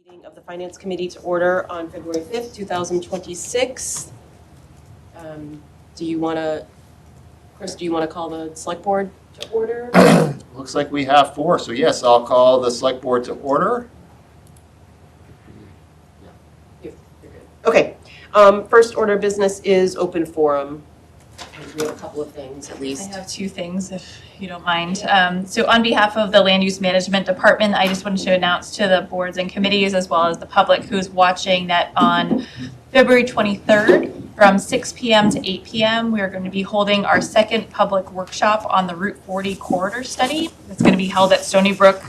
Meeting of the Finance Committee to order on February 5th, 2026. Do you want to, Chris, do you want to call the Select Board to order? Looks like we have four, so yes, I'll call the Select Board to order. You're good. Okay. First order of business is open forum. We have a couple of things at least. I have two things, if you don't mind. So on behalf of the Land Use Management Department, I just wanted to announce to the boards and committees, as well as the public who's watching, that on February 23rd, from 6 p.m. to 8 p.m., we are going to be holding our second public workshop on the Route 40 corridor study. It's going to be held at Stony Brook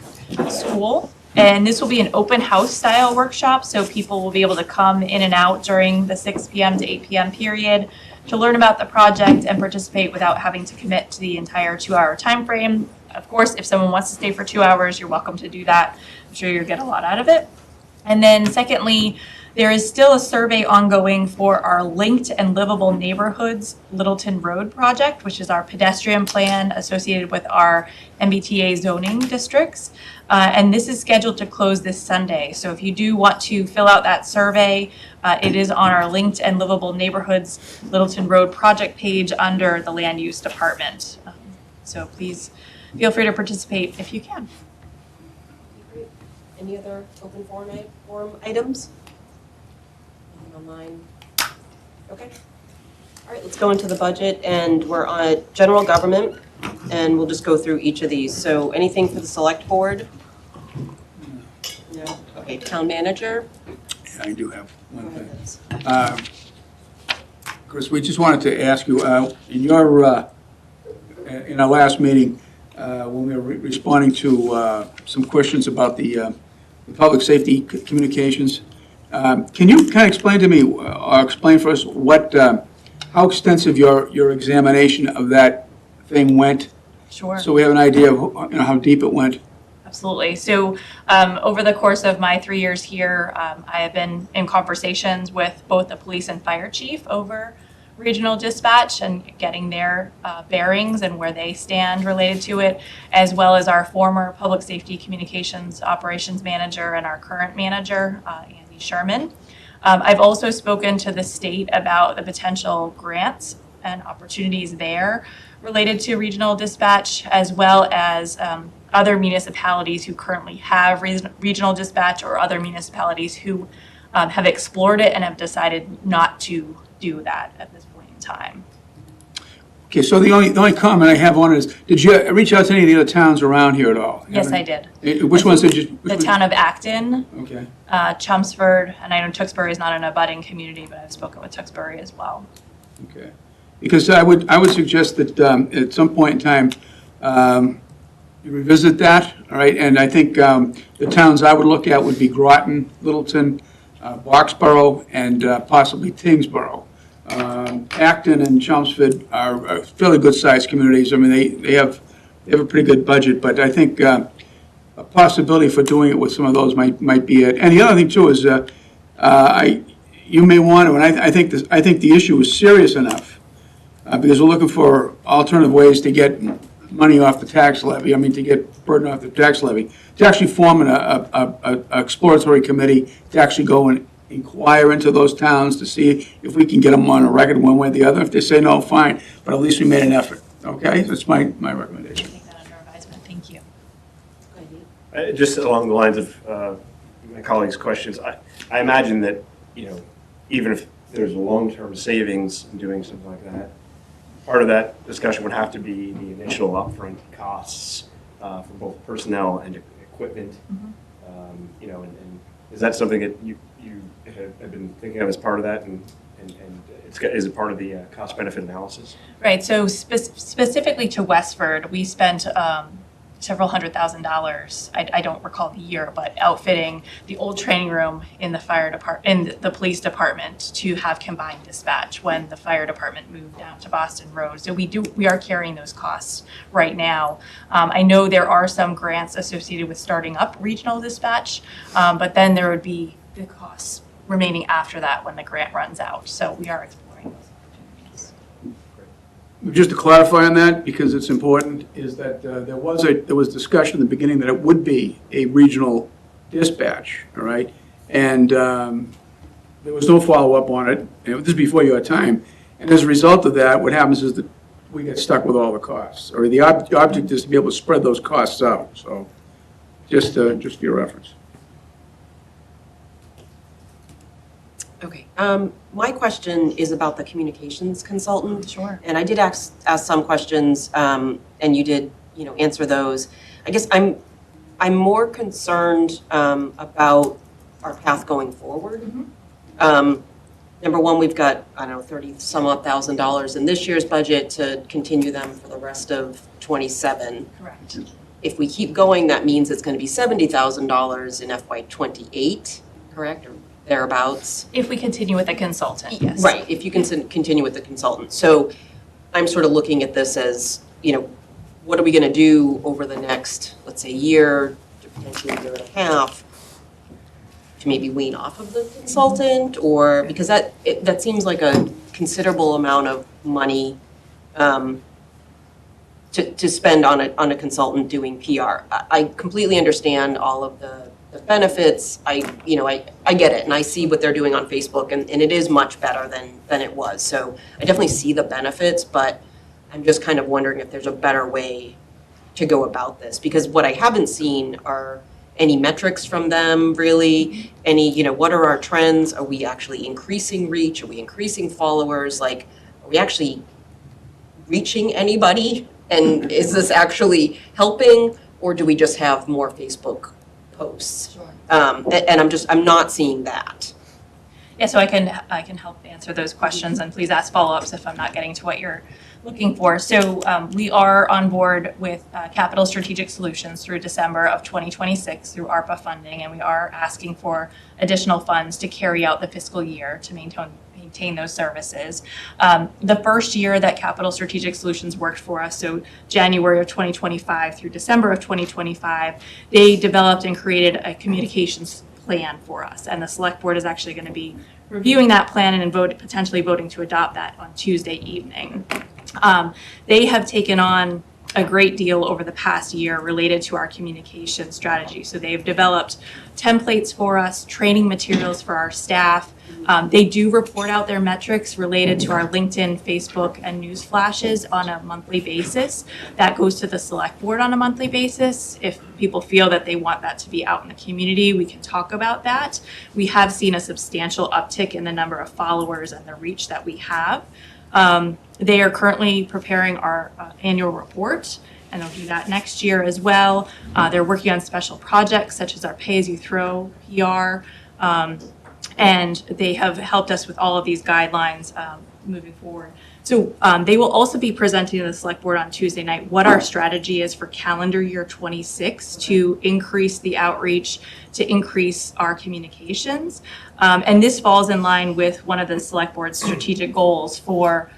School. And this will be an open house style workshop, so people will be able to come in and out during the 6 p.m. to 8 p.m. period to learn about the project and participate without having to commit to the entire 2-hour time frame. Of course, if someone wants to stay for 2 hours, you're welcome to do that. I'm sure you'll get a lot out of it. And then secondly, there is still a survey ongoing for our Linked and Livable Neighborhoods Littleton Road project, which is our pedestrian plan associated with our MBTA zoning districts. And this is scheduled to close this Sunday. So if you do want to fill out that survey, it is on our Linked and Livable Neighborhoods Littleton Road project page under the Land Use Department. So please feel free to participate if you can. Great. Any other open forum items? Online. Okay. All right, let's go into the budget, and we're on general government, and we'll just go through each of these. So anything for the select board? No. Okay, town manager? Yeah, I do have one thing. Chris, we just wanted to ask you, in our last meeting, when we were responding to some questions about the public safety communications, can you kind of explain to me, or explain for us how extensive your examination of that thing went? Sure. So we have an idea of how deep it went. Absolutely. So over the course of my 3 years here, I have been in conversations with both the police and fire chief over regional dispatch and getting their bearings and where they stand related to it, as well as our former public safety communications operations manager and our current manager, Andy Sherman. I've also spoken to the state about the potential grants and opportunities there related to regional dispatch, as well as other municipalities who currently have regional dispatch, or other municipalities who have explored it and have decided not to do that at this point in time. Okay, so the only comment I have on it is, did you reach out to any of the other towns around here at all? Yes, I did. Which ones did you? The town of Acton, Okay. Chelmsford, and I know Tewksbury is not an abutting community, but I've spoken with Tewksbury as well. Okay. Because I would suggest that at some point in time, you revisit that, all right? And I think the towns I would look at would be Groton, Littleton, Boxborough, and possibly Tingsboro. Acton and Chelmsford are fairly good-sized communities. I mean, they have a pretty good budget, but I think a possibility for doing it with some of those might be it. And the other thing too is, you may want to, and I think the issue is serious enough because we're looking for alternative ways to get money off the tax levy. I mean, to get burden off the tax levy. To actually form an exploratory committee to actually go and inquire into those towns to see if we can get them on a record one way or the other. If they say no, fine, but at least we made an effort. Okay, that's my recommendation. Take that under advisement. Thank you. Just along the lines of my colleagues' questions, I imagine that, even if there's a long-term savings in doing something like that, part of that discussion would have to be the initial upfront costs for both personnel and equipment. Mm-hmm. And is that something that you have been thinking of as part of that, and is it part of the cost-benefit analysis? Right. So specifically to Westford, we spent several $100,000. I don't recall the year, but outfitting the old training room in the fire department, in the police department, to have combined dispatch when the fire department moved down to Boston Road. So we are carrying those costs right now. I know there are some grants associated with starting up regional dispatch, but then there would be the costs remaining after that when the grant runs out. So we are exploring those opportunities. Just to clarify on that, because it's important, is that there was discussion in the beginning that it would be a regional dispatch, all right? And there was no follow-up on it, and this is before your time. And as a result of that, what happens is that we get stuck with all the costs, or the object is to be able to spread those costs out, so just for your reference. Okay, my question is about the communications consultant. Sure. And I did ask some questions, and you did, answer those. I guess I'm more concerned about our path going forward. Number one, we've got, I don't know, 30-some-odd thousand dollars in this year's budget to continue them for the rest of '27. Correct. If we keep going, that means it's going to be $70,000 in FY '28, correct, or thereabouts? If we continue with the consultant, yes. Right, if you can continue with the consultant. So I'm sort of looking at this as, what are we going to do over the next, let's say, year, to potentially a year and a half, to maybe wean off of the consultant? Or, because that seems like a considerable amount of money to spend on a consultant doing PR. I completely understand all of the benefits. I get it, and I see what they're doing on Facebook, and it is much better than it was. So I definitely see the benefits, but I'm just kind of wondering if there's a better way to go about this, because what I haven't seen are any metrics from them, really. What are our trends? Are we actually increasing reach? Are we increasing followers? Are we actually reaching anybody? And is this actually helping, or do we just have more Facebook posts? Sure. And I'm not seeing that. Yeah, so I can help answer those questions, and please ask follow-ups if I'm not getting to what you're looking for. So we are on board with Capital Strategic Solutions through December of 2026 through ARPA funding, and we are asking for additional funds to carry out the fiscal year to maintain those services. The first year that Capital Strategic Solutions worked for us, so January of 2025 through December of 2025, they developed and created a communications plan for us, and the select board is actually going to be reviewing that plan and potentially voting to adopt that on Tuesday evening. They have taken on a great deal over the past year related to our communication strategy. So they've developed templates for us, training materials for our staff. They do report out their metrics related to our LinkedIn, Facebook, and news flashes on a monthly basis. That goes to the select board on a monthly basis. If people feel that they want that to be out in the community, we can talk about that. We have seen a substantial uptick in the number of followers and the reach that we have. They are currently preparing our annual report, and they'll do that next year as well. They're working on special projects such as our pay-as-you-throw PR, and they have helped us with all of these guidelines moving forward. So they will also be presenting to the select board on Tuesday night what our strategy is for calendar year 26 to increase the outreach, to increase our communications. And this falls in line with one of the select board's strategic goals for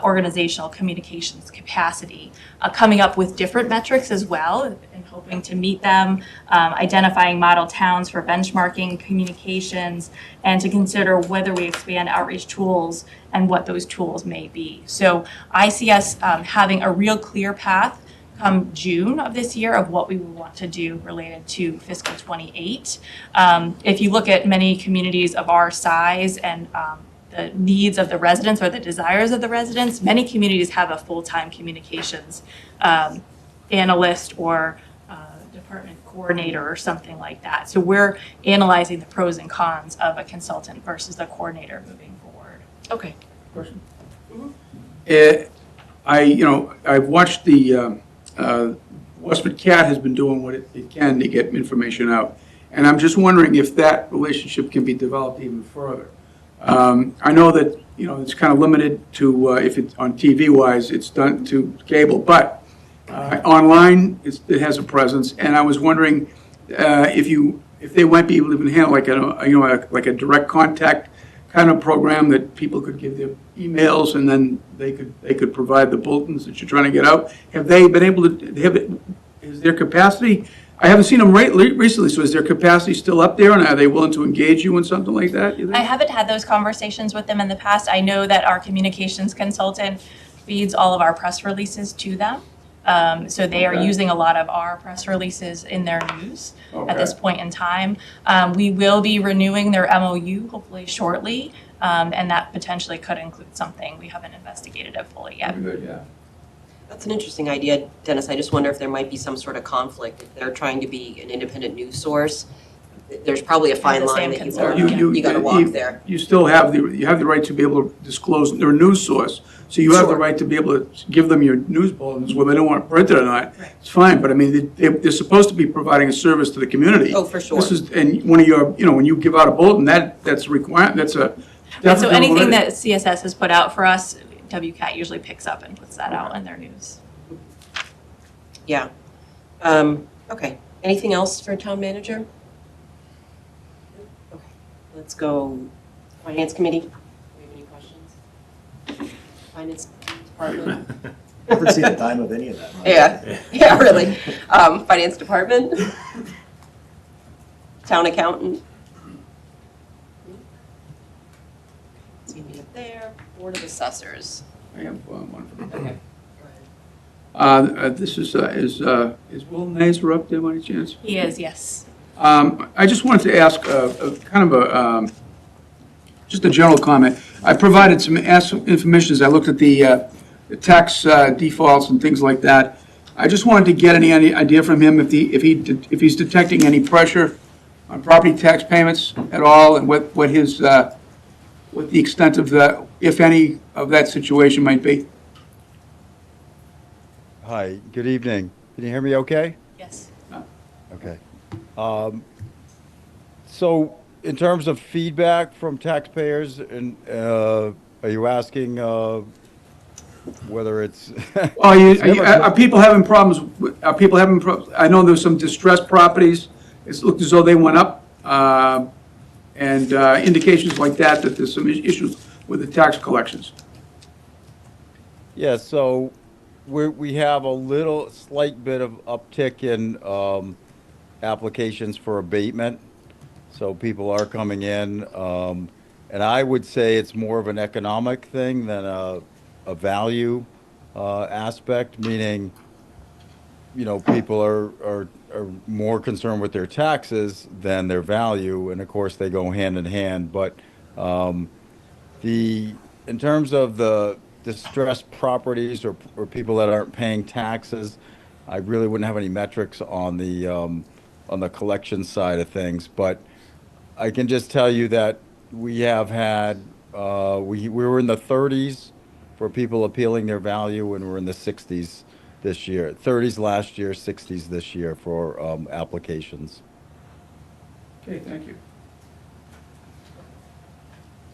organizational communications capacity, coming up with different metrics as well and hoping to meet them, identifying model towns for benchmarking communications, and to consider whether we expand outreach tools and what those tools may be. So I see us having a real clear path come June of this year of what we would want to do related to fiscal 28. If you look at many communities of our size and the needs of the residents or the desires of the residents, many communities have a full-time communications analyst or department coordinator or something like that. So we're analyzing the pros and cons of a consultant versus the coordinator moving forward. Okay. Question? I've watched the WestfordCAT has been doing what it can to get information out, and I'm just wondering if that relationship can be developed even further. I know that it's kind of limited to if it's on TV wise, it's done to cable, but online it has a presence, and I was wondering if they might be able to even handle like a direct contact kind of program that people could give their emails and then they could provide the bulletins that you're trying to get out. Have they been able to is their capacity? I haven't seen them recently, so is their capacity still up there, and are they willing to engage you in something like that? I haven't had those conversations with them in the past. I know that our communications consultant feeds all of our press releases to them. So they are Okay. using a lot of our press releases in their news at this Okay. point in time. We will be renewing their MOU hopefully shortly, and that potentially could include something. We haven't investigated it fully yet. Very good, yeah. That's an interesting idea, Dennis. I just wonder if there might be some sort of conflict. If they're trying to be an independent news source, there's probably a fine the line same that you concern. gotta, You- you gotta walk there. You still have the right to be able to disclose their news source. So you have the Sure. right to be able to give them your news bulletins, whether they don't want it printed or not. Right. It's fine, but I mean, they're supposed to be providing a service to the community. Oh, for sure. This is, and one of your, when you give out a bulletin, that's a requirement, that's a. And so anything definite- that CSS has put out for us, WCAT usually picks up and puts that out in their news. Yeah. Okay. Anything else for town manager? Okay. Let's go finance committee. Do we have any questions? Finance department? Never seen a dime of any of that. Yeah, really. Finance department? Town accountant? See me up there. Board of assessors. I have one for Okay. them. Go ahead. This is Will Nazer up there by any chance? He is, yes. I just wanted to ask kind of just a general comment. I provided some information as I looked at the tax defaults and things like that. I just wanted to get any idea from him if he's detecting any pressure on property tax payments at all, and what the extent of the, if any, of that situation might be. Hi, good evening. Can you hear me okay? Yes. Okay. So in terms of feedback from taxpayers, and are you asking whether it's? Are people having problems, I know there's some distressed properties, it looked as though they went up, and indications like that there's some issues with the tax collections. Yeah, so we have a slight bit of uptick in applications for abatement. So people are coming in, and I would say it's more of an economic thing than a value aspect, meaning, people are more concerned with their taxes than their value, and of course they go hand in hand. But in terms of the distressed properties or people that aren't paying taxes, I really wouldn't have any metrics on the collection side of things. But I can just tell you that we have had we were in the 30s for people appealing their value, and we're in the 60s this year. 30s last year, 60s this year for applications. Okay, thank you.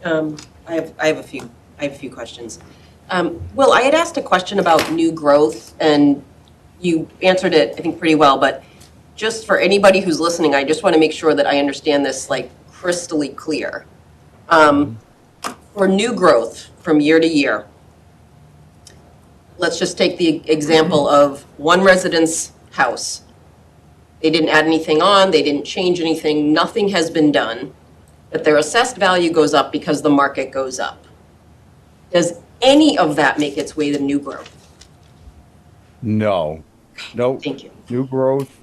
I have a few questions. Will, I had asked a question about new growth, and you answered it, I think, pretty well, but just for anybody who's listening, I just want to make sure that I understand this like crystally clear. For new growth from year to year, let's just take the example of one resident's house. They didn't add anything on, they didn't change anything, nothing has been done, but their assessed value goes up because the market goes up. Does any of that make its way to new growth? No. Thank you. New growth,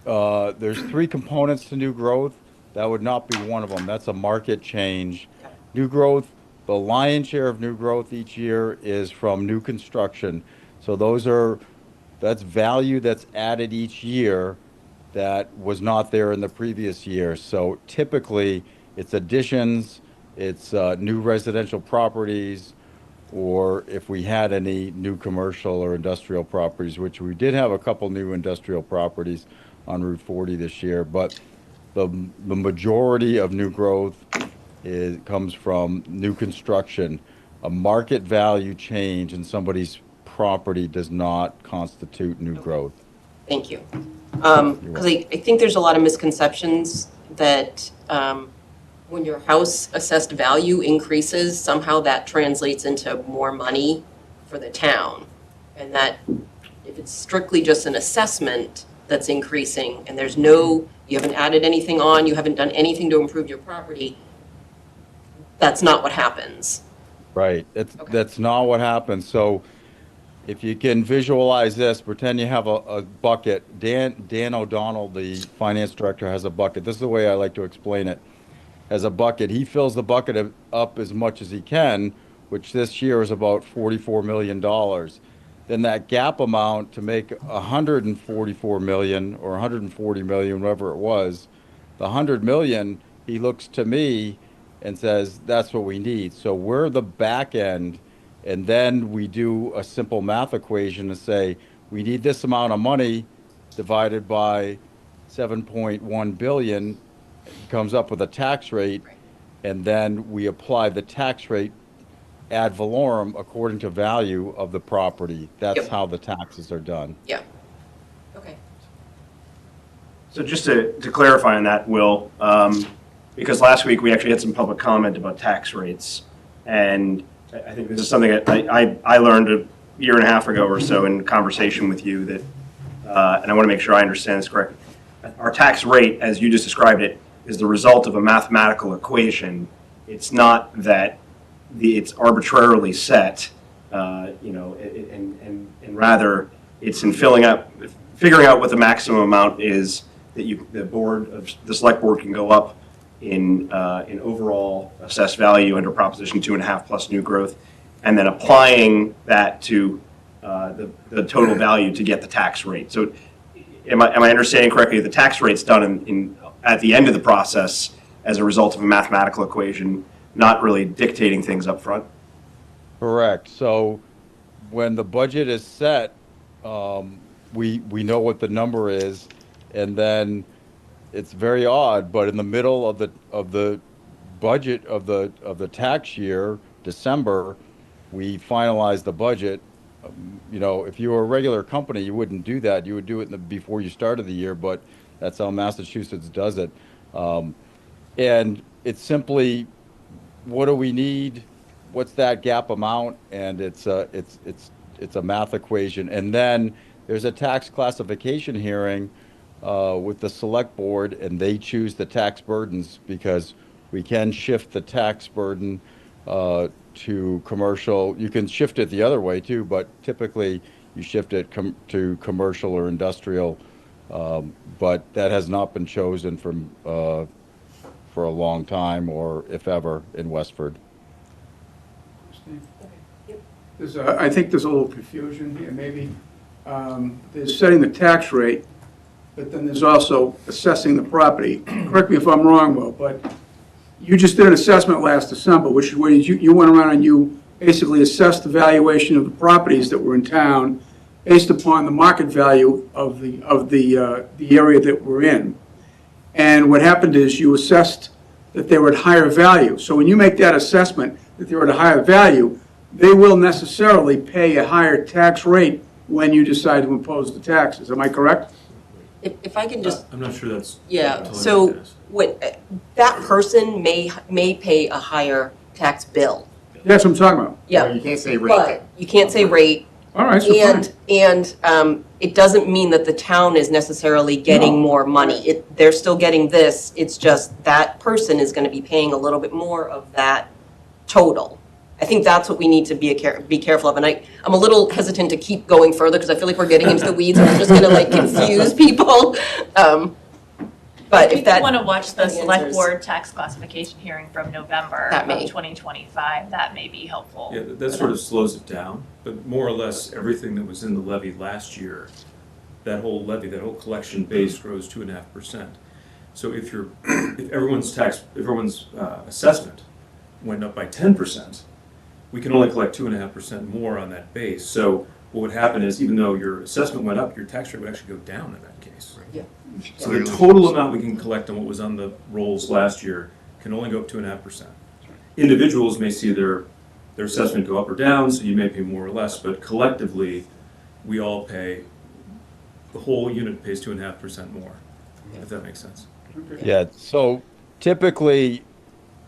there's 3 components to new growth. That would not be one of them. That's a market change. Okay. New growth, the lion's share of new growth each year is from new construction. So that's value that's added each year that was not there in the previous year. So typically, it's additions, it's new residential properties, or if we had any new commercial or industrial properties, which we did have a couple new industrial properties on Route 40 this year. But the majority of new growth comes from new construction. A market value change in somebody's property does not constitute new growth. Thank you. Because I think there's a lot of misconceptions that when your house assessed value increases, somehow that translates into more money for the town. And that if it's strictly just an assessment that's increasing and you haven't added anything on, you haven't done anything to improve your property, that's not what happens. Right. That's not what happens. So if you can visualize this, pretend you have a bucket. Dan O'Donnell, the finance director, has a bucket. This is the way I like to explain it. Has a bucket. He fills the bucket up as much as he can, which this year is about $44 million. Then that gap amount to make 144 million or 140 million, whatever it was, the 100 million, he looks to me and says, that's what we need. So we're the back end, and then we do a simple math equation to say, we need this amount of money divided by 7.1 billion, comes up with a tax rate, and then we apply the tax rate ad valorem according to value of the property. That's Yep. how the taxes are done. Yeah. Okay. So just to clarify on that, Will, because last week we actually had some public comment about tax rates, and I think this is something that I learned a year and a half ago or so in conversation with you that, and I want to make sure I understand this correctly. Our tax rate, as you just described it, is the result of a mathematical equation. It's not that it's arbitrarily set, and rather it's in figuring out what the maximum amount is that the select board can go up in overall assessed value under Proposition 2.5 plus new growth, and then applying that to the total value to get the tax rate. So am I understanding correctly? The tax rate's done at the end of the process as a result of a mathematical equation, not really dictating things up front? Correct. So when the budget is set, we know what the number is, and then it's very odd, but in the middle of the budget of the tax year, December, we finalize the budget. If you were a regular company, you wouldn't do that. You would do it before you started the year, but that's how Massachusetts does it. And it's simply, what do we need? What's that gap amount? And it's a math equation. And then there's a tax classification hearing with the select board, and they choose the tax burdens, because we can shift the tax burden to commercial. You can shift it the other way too, but typically you shift it to commercial or industrial. But that has not been chosen for a long time, or if ever, in Westford. I think there's a little confusion here, maybe. There's setting the tax rate, but then there's also assessing the property. Correct me if I'm wrong, Will, but you just did an assessment last December, which is where you went around and you basically assessed the valuation of the properties that were in town based upon the market value of the area that we're in. And what happened is you assessed that they were at higher value. So when you make that assessment that they're at a higher value, they will necessarily pay a higher tax rate when you decide to impose the taxes. Am I correct? If I can just, I'm not sure that's. yeah, totally so what it is. when, that person may pay a higher tax bill. That's what I'm talking about. Yeah, You can't say rate. but you can't say rate. All right, so fine. And it doesn't mean that the town is necessarily getting No. more money. They're still getting this, it's just that person is gonna be paying a little bit more of that total. I think that's what we need to be careful of, and I'm a little hesitant to keep going further, because I feel like we're getting into the weeds, and we're just gonna like confuse people. But if that. If you want to watch the select answers- board tax classification hearing from November That may. of 2025, that may be helpful. Yeah, that sort of slows it down, but more or less, everything that was in the levy last year, that whole levy, that whole collection base grows 2.5%. So if everyone's assessment went up by 10%, we can only collect 2.5% more on that base. So what would happen is, even though your assessment went up, your tax rate would actually go down in that case. Yeah. So the total amount we can collect on what was on the rolls last year can only go up 2.5%. Individuals may see their assessment go up or down, so you may pay more or less, but collectively, we all pay, the whole unit pays 2.5% more, if that makes sense. Yeah, so typically,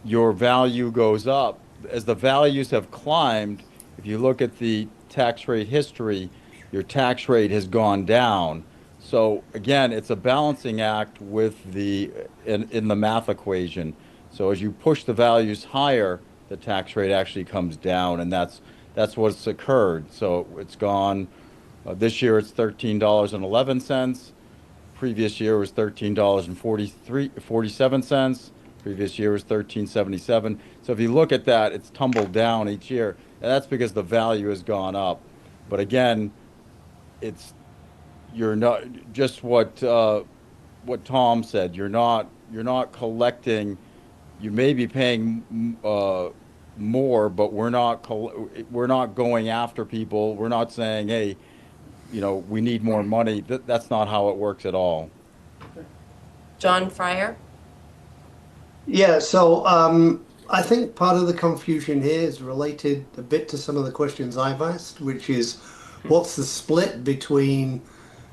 your value goes up. As the values have climbed, if you look at the tax rate history, your tax rate has gone down. So again, it's a balancing act with in the math equation. So as you push the values higher, the tax rate actually comes down, and that's That's what's occurred. So it's gone, this year it's $13.11. Previous year was $13.47. Previous year was $13.77. So if you look at that, it's tumbled down each year. And that's because the value has gone up. But again, you're not, just what Tom said, you're not collecting, you may be paying more, but we're not going after people. We're not saying, hey, we need more money. That's not how it works at all. John Fryer? Yeah, so I think part of the confusion here is related a bit to some of the questions I've asked, which is what's the split between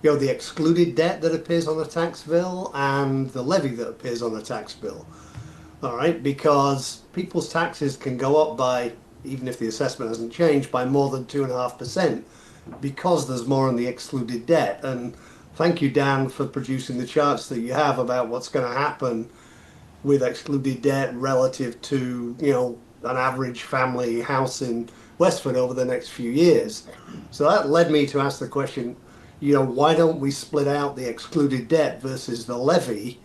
the excluded debt that appears on the tax bill and the levy that appears on the tax bill. All right, because people's taxes can go up by, even if the assessment hasn't changed, by more than 2.5% because there's more on the excluded debt. And thank you, Dan, for producing the charts that you have about what's going to happen with excluded debt relative to, an average family house in Westford over the next few years. So that led me to ask the question, why don't we split out the excluded debt versus the levy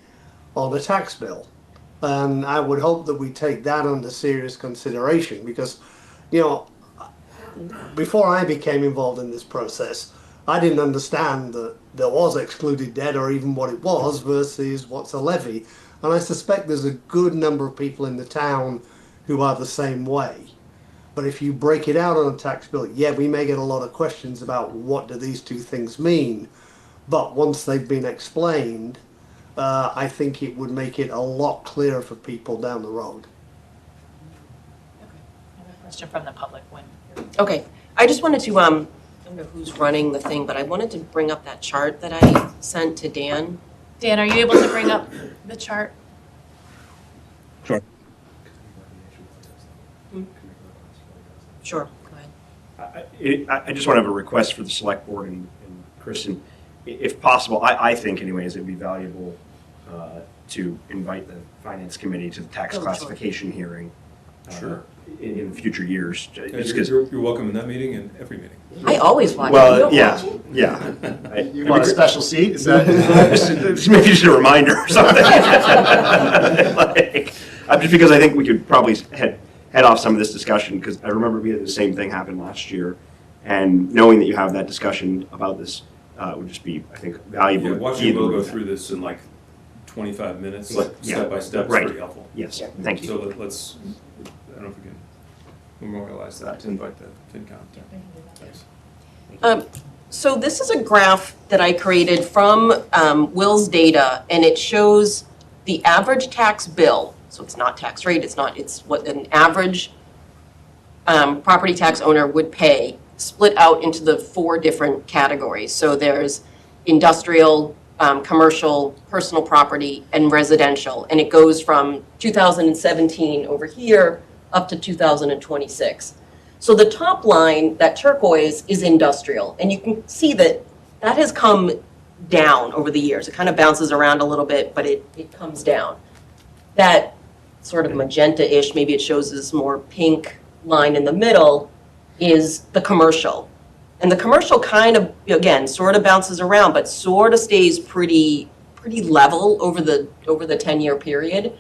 on the tax bill? And I would hope that we take that under serious consideration because, before I became involved in this process, I didn't understand that there was excluded debt or even what it was versus what's a levy. And I suspect there's a good number of people in the town who are the same way. But if you break it out on a tax bill, we may get a lot of questions about what do these two things mean. But once they've been explained, I think it would make it a lot clearer for people down the road. Another question from the public one. Okay, I just wanted to, I don't know who's running the thing, but I wanted to bring up that chart that I sent to Dan. Dan, are you able to bring up the chart? Sure. Sure, go ahead. I just want to have a request for the select board and Kristen. If possible, I think anyways, it'd be valuable to invite the finance committee to the tax Oh, sure. classification hearing Sure. in future years. And Just 'cause- You're welcome in that meeting and every meeting. I always watch. You Well, don't yeah, watch it? yeah. You want a special seat? Is that? Maybe just a reminder or something. Just because I think we could probably head off some of this discussion, because I remember we had the same thing happen last year, and knowing that you have that discussion about this would just be, I think, valuable. Yeah, watching Will go through this in like 25 minutes, Yeah. step by step, is Right. pretty helpful. Yes, thank you. So let's, I don't know if we can memorialize that to invite the FinCom. Thanks. So this is a graph that I created from Will's data, and it shows the average tax bill. So it's not tax rate, it's what an average property tax owner would pay, split out into the 4 different categories. So there's industrial, commercial, personal property, and residential. And it goes from 2017 over here up to 2026. So the top line, that turquoise, is industrial. And you can see that has come down over the years. It kind of bounces around a little bit, but it comes down. That sort of magenta-ish, maybe it shows this more pink line in the middle, is the commercial. And the commercial kind of, again, sort of bounces around, but sort of stays pretty level over the 10-year period.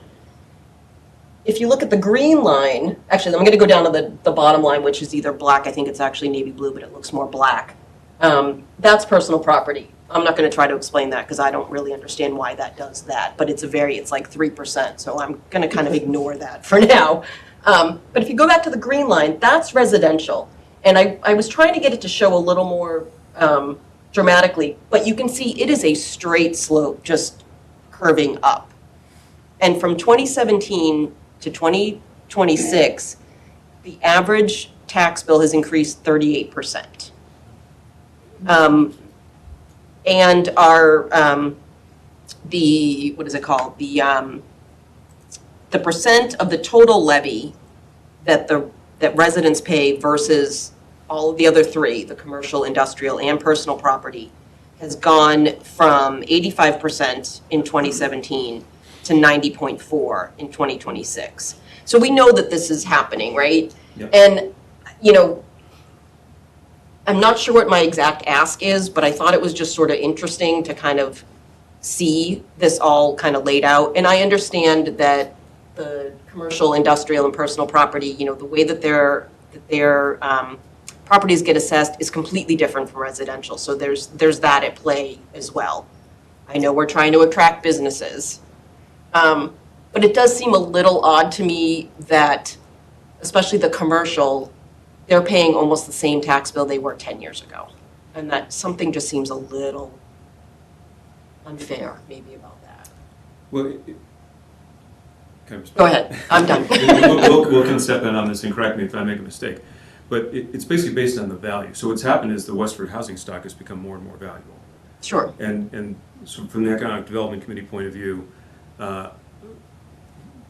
If you look at the green line, actually, I'm going to go down to the bottom line, which is either black. I think it's actually navy blue, but it looks more black. That's personal property. I'm not going to try to explain that because I don't really understand why that does that, but it's like 3%, so I'm going to kind of ignore that for now. But if you go back to the green line, that's residential. And I was trying to get it to show a little more dramatically, but you can see it is a straight slope, just curving up. And from 2017 to 2026, the average tax bill has increased 38%. And our, what is it called? The percent of the total levy that residents pay versus all of the other 3, the commercial, industrial, and personal property, has gone from 85% in 2017 to 90.4 in 2026. So we know that this is happening, right? Yep. And, I'm not sure what my exact ask is, but I thought it was just sort of interesting to kind of see this all kind of laid out. And I understand that the commercial, industrial, and personal property, you know, the way that their properties get assessed is completely different from residential. So there's that at play as well. I know we're trying to attract businesses. But it does seem a little odd to me that, especially the commercial, they're paying almost the same tax bill they were 10 years ago. And that something just seems a little unfair, maybe, about that. Well, can I respond? Go ahead, I'm done. Will can step in on this and correct me if I make a mistake. But it's basically based on the value. So what's happened is the Westford housing stock has become more and more valuable. Sure. And so from the Economic Development Committee point of view,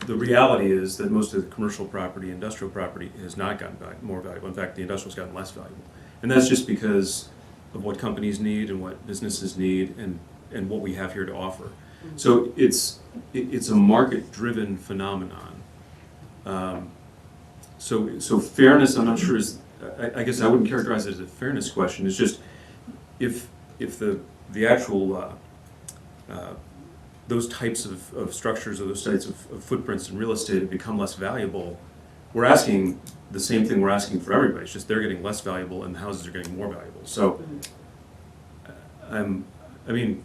the reality is that most of the commercial property, industrial property has not gotten more valuable. In fact, the industrial's gotten less valuable. And that's just because of what companies need and what businesses need and what we have here to offer. So it's a market-driven phenomenon. So fairness, I'm not sure is, I guess I wouldn't characterize it as a fairness question. It's just if the actual those types of structures or those types of footprints in real estate have become less valuable, we're asking the same thing we're asking for everybody. It's just they're getting less valuable and the houses are getting more valuable. So, I mean,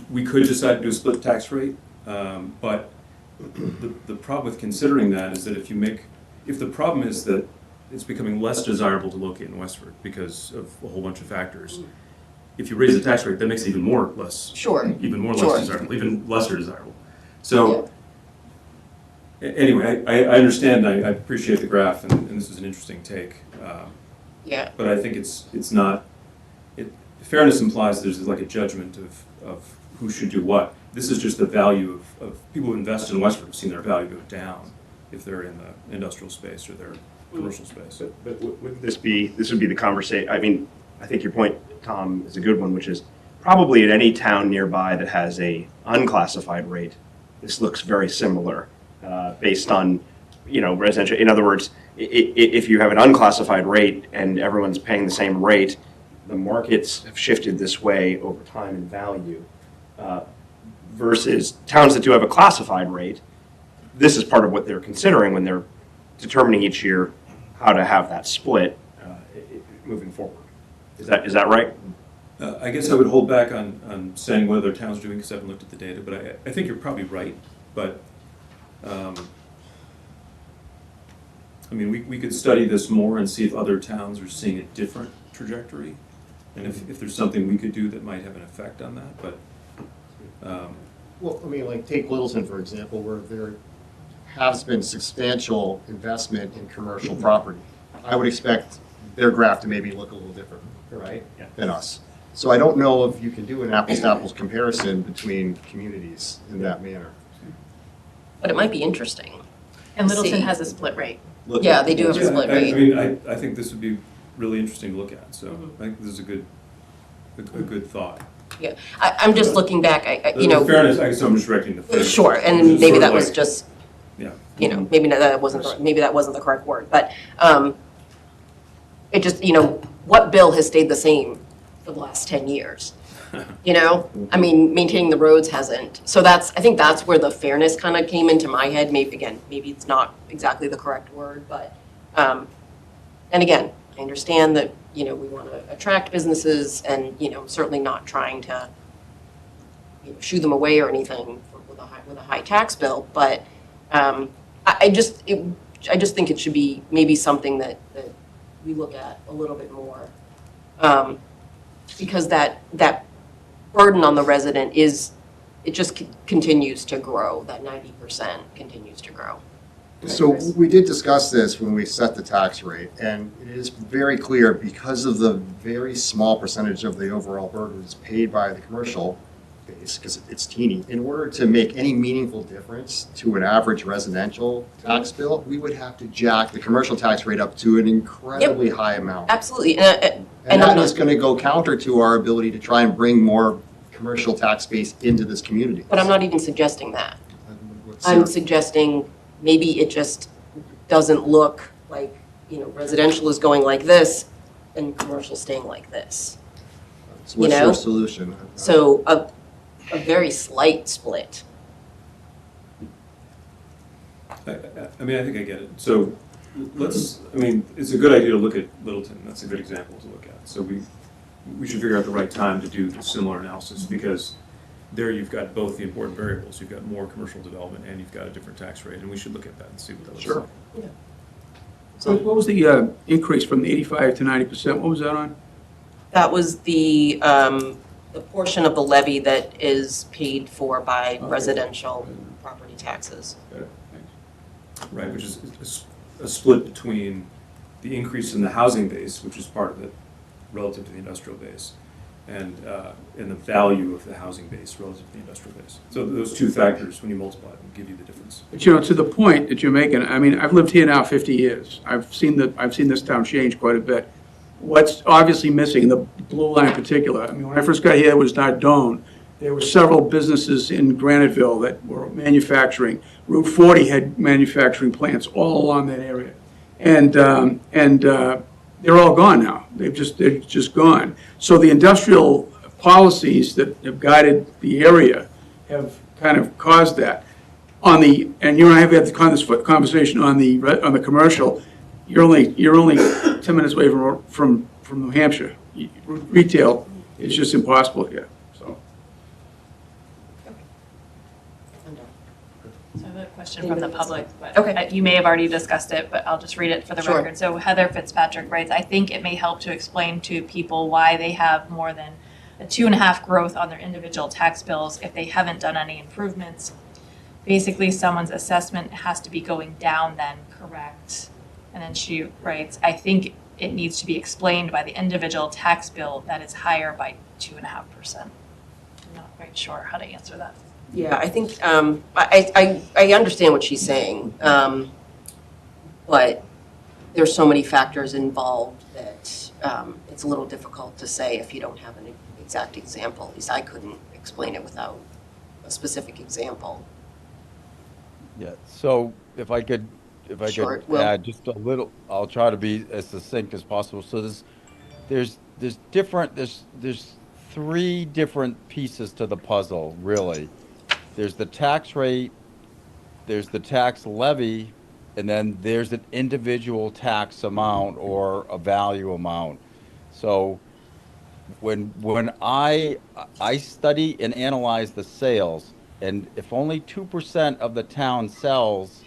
we could decide to do a split tax rate, but the problem with considering that is that if the problem is that it's becoming less desirable to locate in Westford because of a whole bunch of factors, if you raise the tax rate, that makes it even more less desirable, even lesser desirable. So anyway, I understand, I appreciate the graph, and this is an interesting take. Yeah. But I think it's not, fairness implies there's like a judgment of who should do what. This is just the value of people who invest in Westford have seen their value go down if they're in the industrial space or their commercial space. But wouldn't this would be the conversation, I mean, I think your point, Tom, is a good one, which is probably at any town nearby that has a unclassified rate, this looks very similar based on, you know, residential. In other words, if you have an unclassified rate and everyone's paying the same rate, the markets have shifted this way over time in value versus towns that do have a classified rate. This is part of what they're considering when they're determining each year how to have that split moving forward. Is that right? I guess I would hold back on saying what other towns are doing because I haven't looked at the data, but I think you're probably right. But I mean, we could study this more and see if other towns are seeing a different trajectory, and if there's something we could do that might have an effect on that. But Well, I mean, like, take Littleton, for example, where there has been substantial investment in commercial property. I would expect their graph to maybe look a little different, right, than us. So I don't know if you can do an apples-to-apples comparison between communities in that manner. But it might be interesting. And Littleton See. has a split rate. Yeah, they do have a split rate. I mean, I think this would be really interesting to look at. So I think this is a good thought. Yeah, I'm just looking back, you know. In fairness, I guess I'm just directing the fairness. Sure, and Which is maybe sort of that was like- just, Yeah. you know, maybe that wasn't the correct word, but it just, you know, what bill has stayed the same for the last 10 years? You know, I mean, maintaining the roads hasn't. So I think that's where the fairness kind of came into my head. Maybe it's not exactly the correct word, but, and again, I understand that, you know, we want to attract businesses and, you know, certainly not trying to, you know, shoo them away or anything with a high tax bill, but I just think it should be maybe something that we look at a little bit more. Because that burden on the resident it just continues to grow, that 90% continues to grow. So we did discuss this when we set the tax rate, and it is very clear because of the very small percentage of the overall burden that's paid by the commercial base, because it's teeny, in order to make any meaningful difference to an average residential tax bill, we would have to jack the commercial tax rate up to an incredibly high amount. Absolutely. And that is going to go counter to our ability to try and bring more commercial tax base into this community. But I'm not even suggesting that. I'm suggesting maybe it just doesn't look like, you know, residential is going like this, and commercial staying like this. So You what's know? your solution? So a very slight split. I mean, I think I get it. So it's a good idea to look at Littleton. That's a good example to look at. So we should figure out the right time to do a similar analysis, because there you've got both the important variables. You've got more commercial development and you've got a different tax rate, and we should look at that and see what that looks Sure. like. So what was the increase from the 85 to 90%? What was that on? That was the portion of the levy that is paid for by Okay. residential property taxes. Got it. Thanks. Right, which is a split between the increase in the housing base, which is part of it, relative to the industrial base, and the value of the housing base relative to the industrial base. So those two factors, when you multiply them, give you the difference. But to the point that you're making, I mean, I've lived here now 50 years. I've seen this town change quite a bit. What's obviously missing, the blue line in particular, I mean, when I first got here, it was Nardone. There were several businesses in Graniteville that were manufacturing. Route 40 had manufacturing plants all along that area. And they're all gone now. They're just gone. So the industrial policies that have guided the area have kind of caused that. And you and I have had this conversation on the commercial. You're only 10 minutes away from New Hampshire. Retail is just impossible here. So So I have a question from the public, but Okay. you may have already discussed it, but I'll just read it for the Sure. record. So Heather Fitzpatrick writes, I think it may help to explain to people why they have more than a 2.5 growth on their individual tax bills if they haven't done any improvements. Basically, someone's assessment has to be going down then, correct? And then she writes, I think it needs to be explained by the individual tax bill that is higher by 2.5%. I'm not quite sure how to answer that. Yeah, I think, I understand what she's saying, but there's so many factors involved that it's a little difficult to say if you don't have an exact example. At least I couldn't explain it without a specific example. Yeah, so if I could Sure, Will. add just a little, I'll try to be as succinct as possible. So there's three different pieces to the puzzle, really. There's the tax rate, there's the tax levy, and then there's an individual tax amount or a value amount. So when I study and analyze the sales, and if only 2% of the town sells,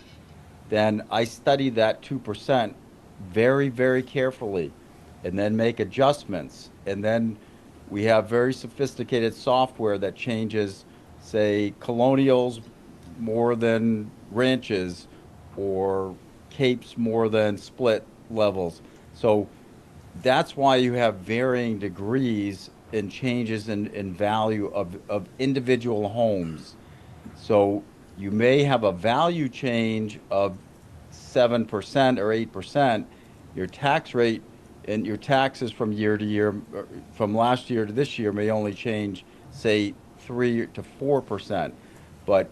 then I study that 2% very, very carefully and then make adjustments. And then we have very sophisticated software that changes, say, colonials more than ranches or capes more than split levels. So that's why you have varying degrees in changes in value of individual homes. So you may have a value change of 7% or 8%. Your tax rate and your taxes from year to year, from last year to this year, may only change, say, 3 to 4%. But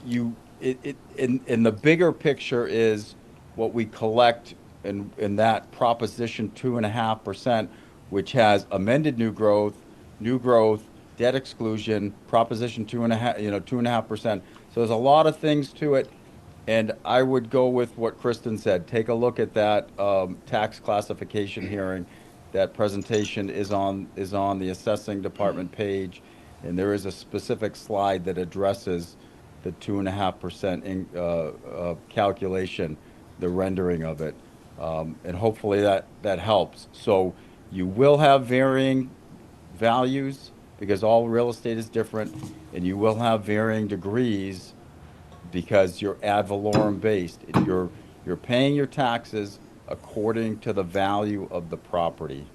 in the bigger picture is what we collect in that Proposition 2.5%, which has amended new growth, debt exclusion, Proposition 2.5%. So there's a lot of things to it, and I would go with what Kristen said. Take a look at that tax classification hearing. That presentation is on the assessing department page, and there is a specific slide that addresses the 2.5% calculation, the rendering of it, and hopefully that helps. So you will have varying values, because all real estate is different, and you will have varying degrees because you're ad valorem based. You're paying your taxes according to the value of the property.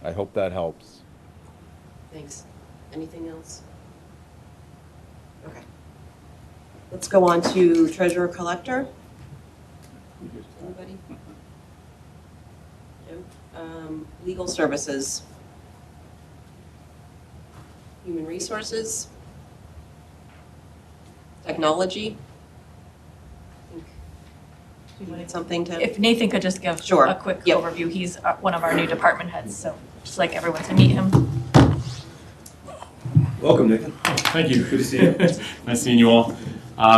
I hope that helps. Thanks. Anything else? Okay. Let's go on to treasurer collector. Anybody? No? Legal services. Human resources. Technology. I think Do you need something to? If Nathan could just give Sure. a quick Yep. overview, he's one of our new department heads, so just like everyone to meet him. Welcome, Nathan. Thank you. Good to see you. Nice seeing you all.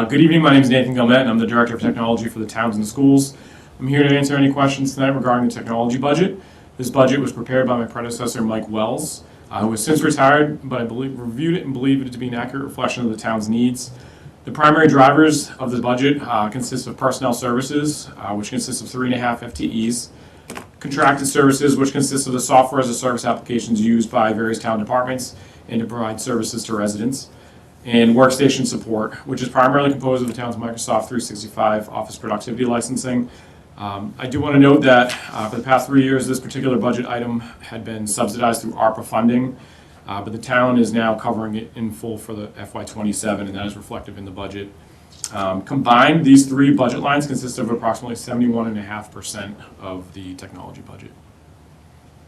Good evening. My name is Nathan Gilmet, and I'm the Director of Technology for the Towns and Schools. I'm here to answer any questions tonight regarding the technology budget. This budget was prepared by my predecessor, Mike Wells, who has since retired, but I reviewed it and believe it to be an accurate reflection of the town's needs. The primary drivers of the budget consist of personnel services, which consists of 3.5 FTEs, contracted services, which consists of the software as a service applications used by various town departments and to provide services to residents, and workstation support, which is primarily composed of the town's Microsoft 365 Office productivity licensing. I do want to note that for the past 3 years, this particular budget item had been subsidized through ARPA funding, but the town is now covering it in full for the FY27, and that is reflective in the budget. Combined, these three budget lines consist of approximately 71.5% of the technology budget.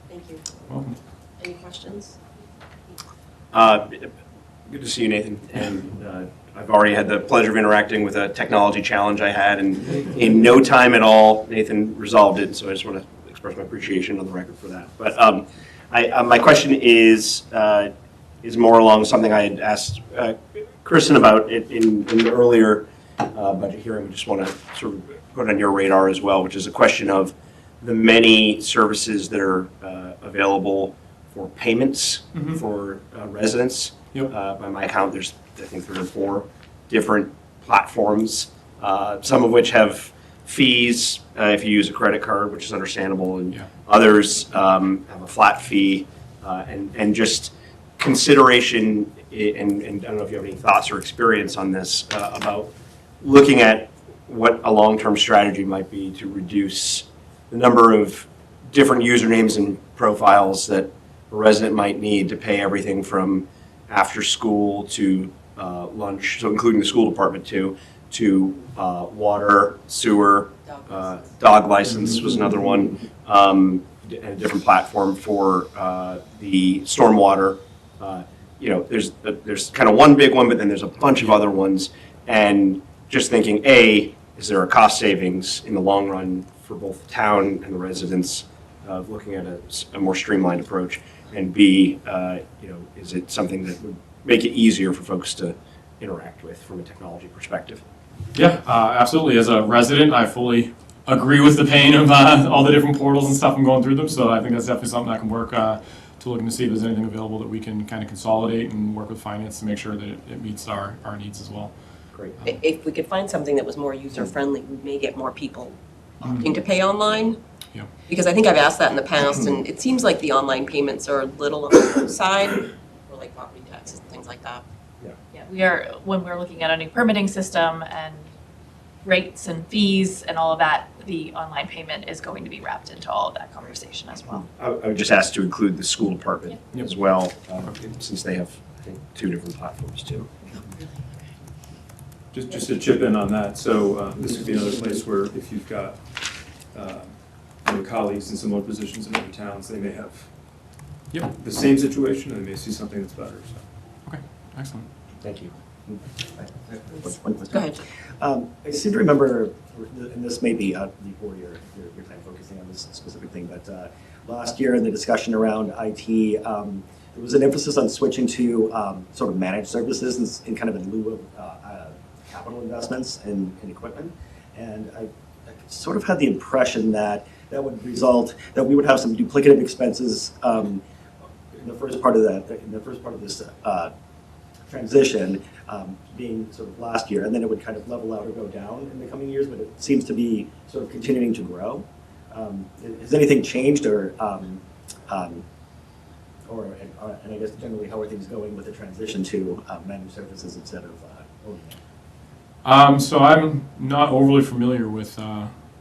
Thank you. Welcome. Any questions? Good to see you, Nathan. And I've already had the pleasure of interacting with a technology challenge I had, and in no time at all, Nathan resolved it. So I just want to express my appreciation on the record for that. But my question is more along something I had asked Kristen about it in the earlier budget hearing. We just want to sort of put it on your radar as well, which is a question of the many services that are available for payments for residents. Yep. By my count, there's, I think, 3 or 4 different platforms, some of which have fees if you use a credit card, which is understandable, and Yeah. others have a flat fee, and just consideration, and I don't know if you have any thoughts or experience on this, about looking at what a long-term strategy might be to reduce the number of different usernames and profiles that a resident might need to pay everything from after school to lunch, so including the school department too, to water, sewer, dog license was another one, and a different platform for the stormwater. There's kind of one big one, but then there's a bunch of other ones, and just thinking, A, is there a cost savings in the long run for both the town and the residents of looking at a more streamlined approach? And B, is it something that would make it easier for folks to interact with from a technology perspective? Yeah, absolutely. As a resident, I fully agree with the pain of all the different portals and stuff and going through them. So I think that's definitely something I can work to looking to see if there's anything available that we can kind of consolidate and work with finance to make sure that it meets our needs as well. Great. If we could find something that was more user-friendly, we may get more people opting to pay online. Yeah. Because I think I've asked that in the past, and it seems like the online payments are a little on the low side, for like property taxes and things like that. Yeah, when we're looking at a new permitting system and rates and fees and all of that, the online payment is going to be wrapped into all of that conversation as well. I would just ask to include the school department as well, since they have, I think, 2 different platforms too. Just to chip in on that, so this could be another place where if you've got your colleagues in similar positions in other towns, they may have the same situation and they may see something that's better. So. Okay, excellent. Thank you. One quick Go ahead. I seem to remember, and this may be before your time focusing on this specific thing, but last year in the discussion around IT, there was an emphasis on switching to sort of managed services in kind of in lieu of capital investments in equipment. And I sort of had the impression that that would result, that we would have some duplicative expenses in the first part of this transition being sort of last year, and then it would kind of level out or go down in the coming years, but it seems to be sort of continuing to grow. Has anything changed, or and I guess generally, how are things going with the transition to managed services instead of owning it? So I'm not overly familiar with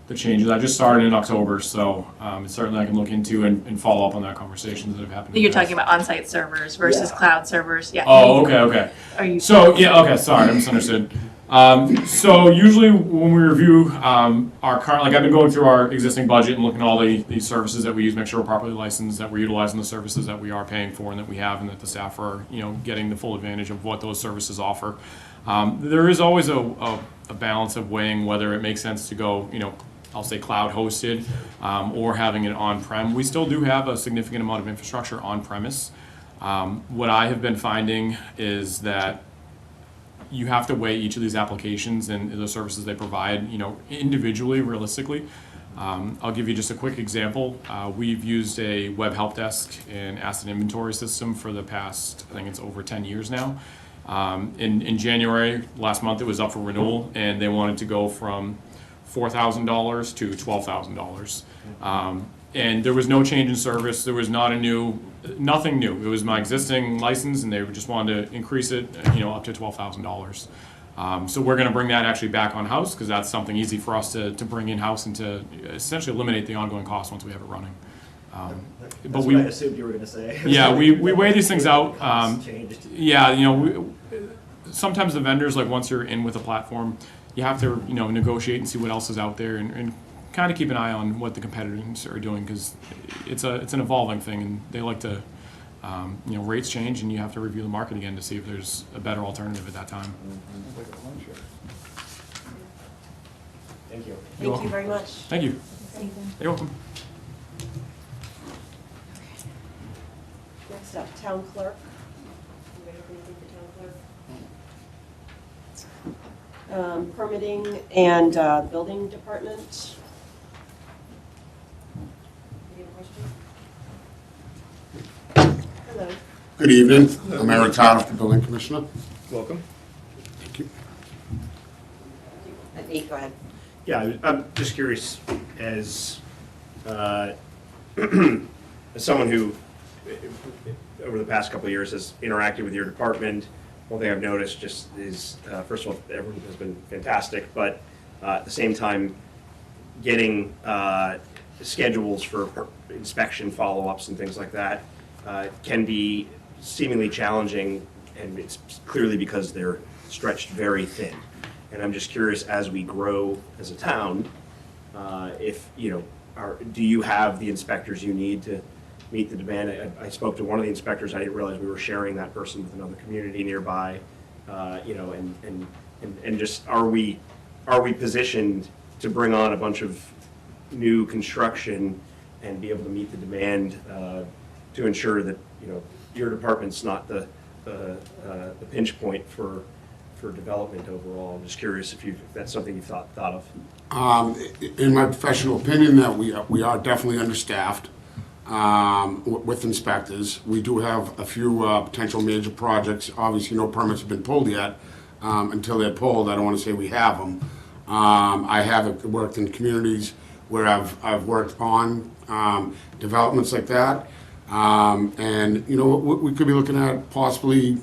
the changes. I just started in October, so it's certainly I can look into and follow up on that conversations that have happened. in the You're past. talking about on-site servers versus Yeah. cloud servers, yeah. Oh, okay. Are you? So, yeah, okay, sorry, I misunderstood. So usually when we review our current, like I've been going through our existing budget and looking at all the services that we use, make sure we're properly licensed, that we're utilizing the services that we are paying for and that we have, and that the staff are, getting the full advantage of what those services offer. There is always a balance of weighing whether it makes sense to go, I'll say cloud hosted, or having it on-prem. We still do have a significant amount of infrastructure on-premise. What I have been finding is that you have to weigh each of these applications and the services they provide, individually, realistically. I'll give you just a quick example. We've used a web help desk and asset inventory system for the past, I think it's over 10 years now. In January, last month, it was up for renewal, and they wanted to go from $4,000 to $12,000. And there was no change in service. There was nothing new. It was my existing license, and they just wanted to increase it, up to $12,000. So we're going to bring that actually back on house, because that's something easy for us to bring in house and to essentially eliminate the ongoing cost once we have it running. That's what I assumed you were going to say. Yeah, we weigh these things out. Changed. Yeah, sometimes the vendors, like once you're in with a platform, you have to negotiate and see what else is out there, and kind of keep an eye on what the competitors are doing, because it's an evolving thing, and they like to rates change, and you have to review the market again to see if there's a better alternative at that time. Thank you. Thank you very much. Thank you. You're welcome. Next up, town clerk. Anybody have anything for town clerk? Permitting and building department. Any other questions? Hello. Good evening. I'm Eric Todd, the building commissioner. Welcome. Thank you. Nate, go ahead. Yeah, I'm just curious, as as someone who, over the past couple of years, has interacted with your department, one thing I've noticed just is, first of all, everyone has been fantastic, but at the same time, getting schedules for inspection follow-ups and things like that can be seemingly challenging, and it's clearly because they're stretched very thin. And I'm just curious, as we grow as a town, if, do you have the inspectors you need to meet the demand? I spoke to one of the inspectors, I didn't realize we were sharing that person with another community nearby, and just, are we positioned to bring on a bunch of new construction and be able to meet the demand to ensure that, your department's not the pinch point for development overall? I'm just curious if that's something you've thought of. In my professional opinion, that we are definitely understaffed with inspectors. We do have a few potential major projects. Obviously, no permits have been pulled yet. Until they're pulled, I don't want to say we have them. I have worked in communities where I've worked on developments like that. And we could be looking at possibly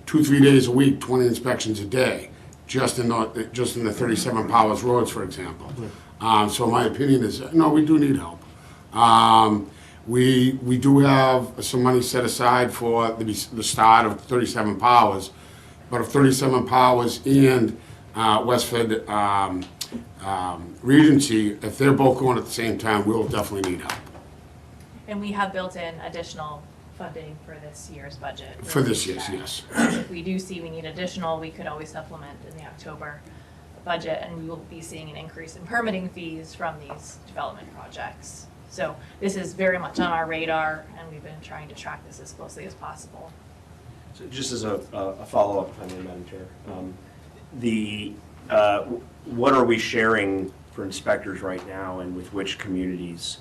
2-3 days a week, 20 inspections a day, just in the 37 Powers roads, for example. So my opinion is, no, we do need help. We do have some money set aside for the start of 37 Powers, but if 37 Powers and Westford Regency, if they're both going at the same time, we'll definitely need help. And we have built in additional funding for this year's budget. For this year's, yes. If we do see we need additional, we could always supplement in the October budget, and we will be seeing an increase in permitting fees from these development projects. So this is very much on our radar, and we've been trying to track this as closely as possible. So just as a follow-up, if I may, Madam Chair, what are we sharing for inspectors right now, and with which communities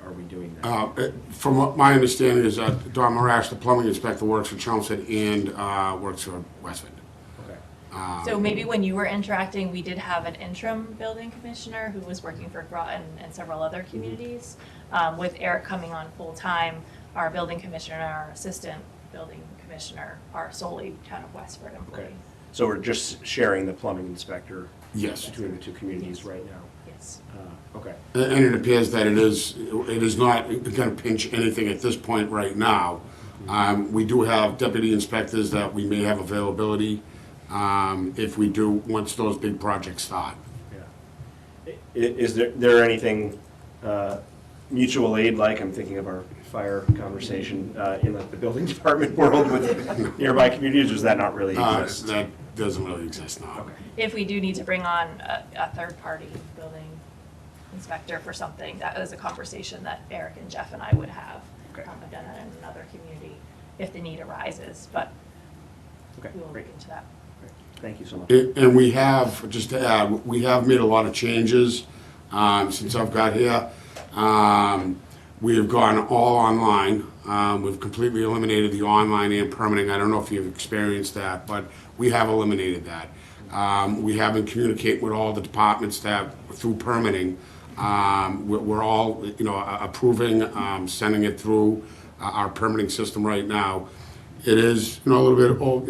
are we doing that? From what my understanding is that Don Marash, the plumbing inspector, works for Chelmsford and works for Westford. Okay. So maybe when you were interacting, we did have an interim building commissioner who was working for Groton and several other communities. With Eric coming on full-time, our building commissioner and our assistant building commissioner are solely town of Westford employees. Okay. So we're just sharing the plumbing inspector Yes. between the two communities right now? Yes. Okay. And it appears that it is not going to pinch anything at this point right now. We do have deputy inspectors that we may have availability if we do, once those big projects start. Is there anything mutual aid like, I'm thinking of our fire conversation, in the building department world with nearby communities, or does that not really exist? That doesn't really exist now. Okay. If we do need to bring on a third-party building inspector for something, that is a conversation that Eric and Jeff and I would have. Okay. Again, in another community, if the need arises, but Okay, we will great. look into that. Thank you so much. And we have, just to add, we have made a lot of changes since I've got here. We have gone all online. We've completely eliminated the online and permitting. I don't know if you've experienced that, but we have eliminated that. We have been communicating with all the departments that, through permitting, we're all, approving, sending it through our permitting system right now. It is, a little bit old,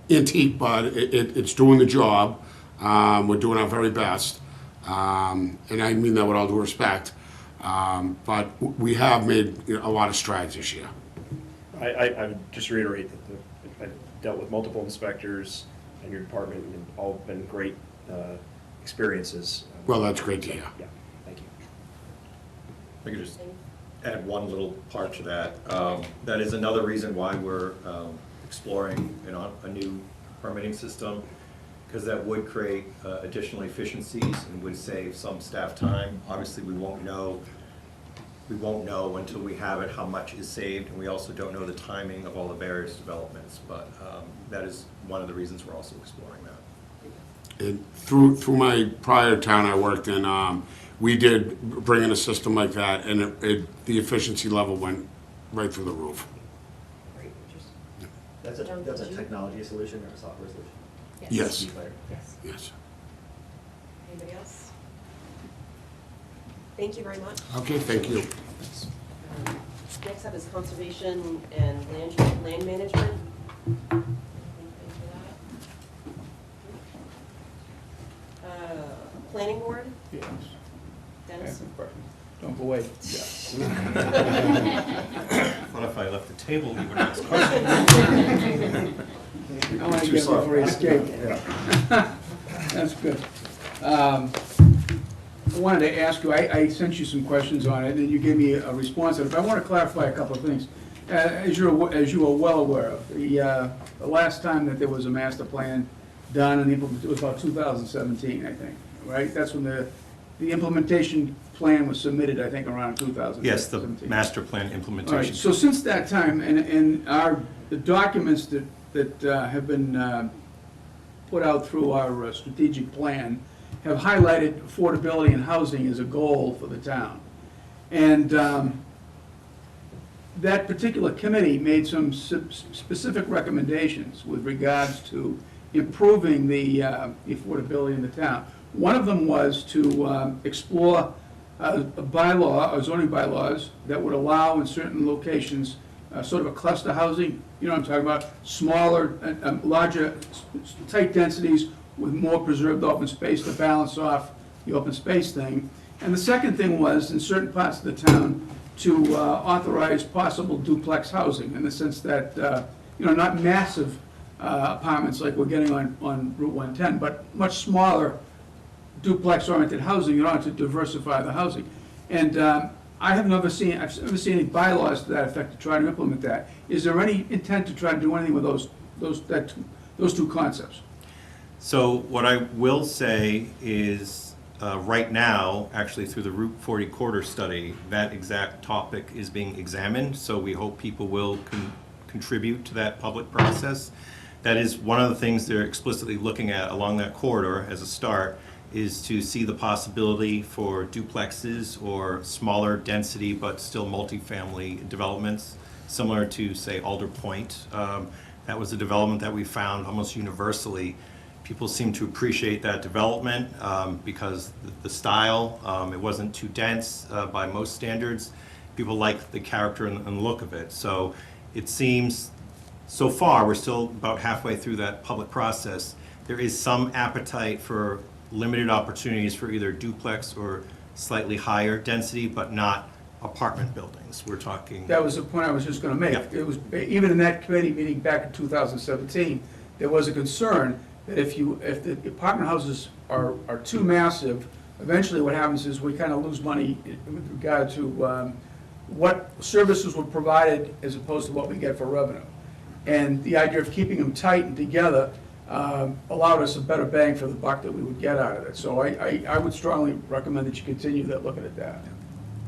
antique, but it's doing the job. We're doing our very best. And I mean that with all due respect. But we have made a lot of strides this year. I would just reiterate that I've dealt with multiple inspectors in your department, and all been great experiences. Well, that's great to hear. Yeah, thank you. If I could just add one little part to that. That is another reason why we're exploring a new permitting system, because that would create additional efficiencies and would save some staff time. Obviously, we won't know until we have it how much is saved, and we also don't know the timing of all the various developments, but that is one of the reasons we're also exploring that. And through my prior town I worked in, we did bring in a system like that, and the efficiency level went right through the roof. That's a technology solution or a software solution? Yes. Yes. Yes. Anybody else? Thank you very much. Okay, thank you. Next up is conservation and land management. Anything for that? Planning board, Yes. Dennis? Don't go away. Thought if I left the table, we would ask questions. I want to get before he escaped. That's good. I wanted to ask you, I sent you some questions on it, and you gave me a response. But I want to clarify a couple of things. As you are well aware of, the last time that there was a master plan done and implemented, it was about 2017, I think, right? That's when the implementation plan was submitted, I think, around 2017. Yes, the master plan All right, implementation. so since that time, and the documents that have been put out through our strategic plan have highlighted affordability and housing as a goal for the town. And that particular committee made some specific recommendations with regards to improving the affordability in the town. One of them was to explore a bylaw, or zoning bylaws, that would allow in certain locations sort of a cluster housing, you know what I'm talking about? Smaller, larger, tight densities with more preserved open space to balance off the open space thing. And the second thing was, in certain parts of the town, to authorize possible duplex housing, in the sense that, not massive apartments like we're getting on Route 110, but much smaller duplex-oriented housing in order to diversify the housing. And I've never seen any bylaws to that effect to try to implement that. Is there any intent to try to do anything with those two concepts? So what I will say is, right now, actually through the Route 40 corridor study, that exact topic is being examined, so we hope people will contribute to that public process. That is one of the things they're explicitly looking at along that corridor as a start, is to see the possibility for duplexes or smaller density but still multifamily developments, similar to, say, Alder Point. That was a development that we found almost universally. People seem to appreciate that development because the style, it wasn't too dense by most standards. People like the character and look of it. So it seems, so far, we're still about halfway through that public process. There is some appetite for limited opportunities for either duplex or slightly higher density, but not apartment buildings. We're talking. That was the point I was just going to make. Yeah. It was, even in that committee meeting back in 2017, there was a concern that if the apartment houses are too massive, eventually what happens is we kind of lose money with regard to what services were provided as opposed to what we get for revenue. And the idea of keeping them tight and together allowed us a better bang for the buck that we would get out of it. So I would strongly recommend that you continue looking at that.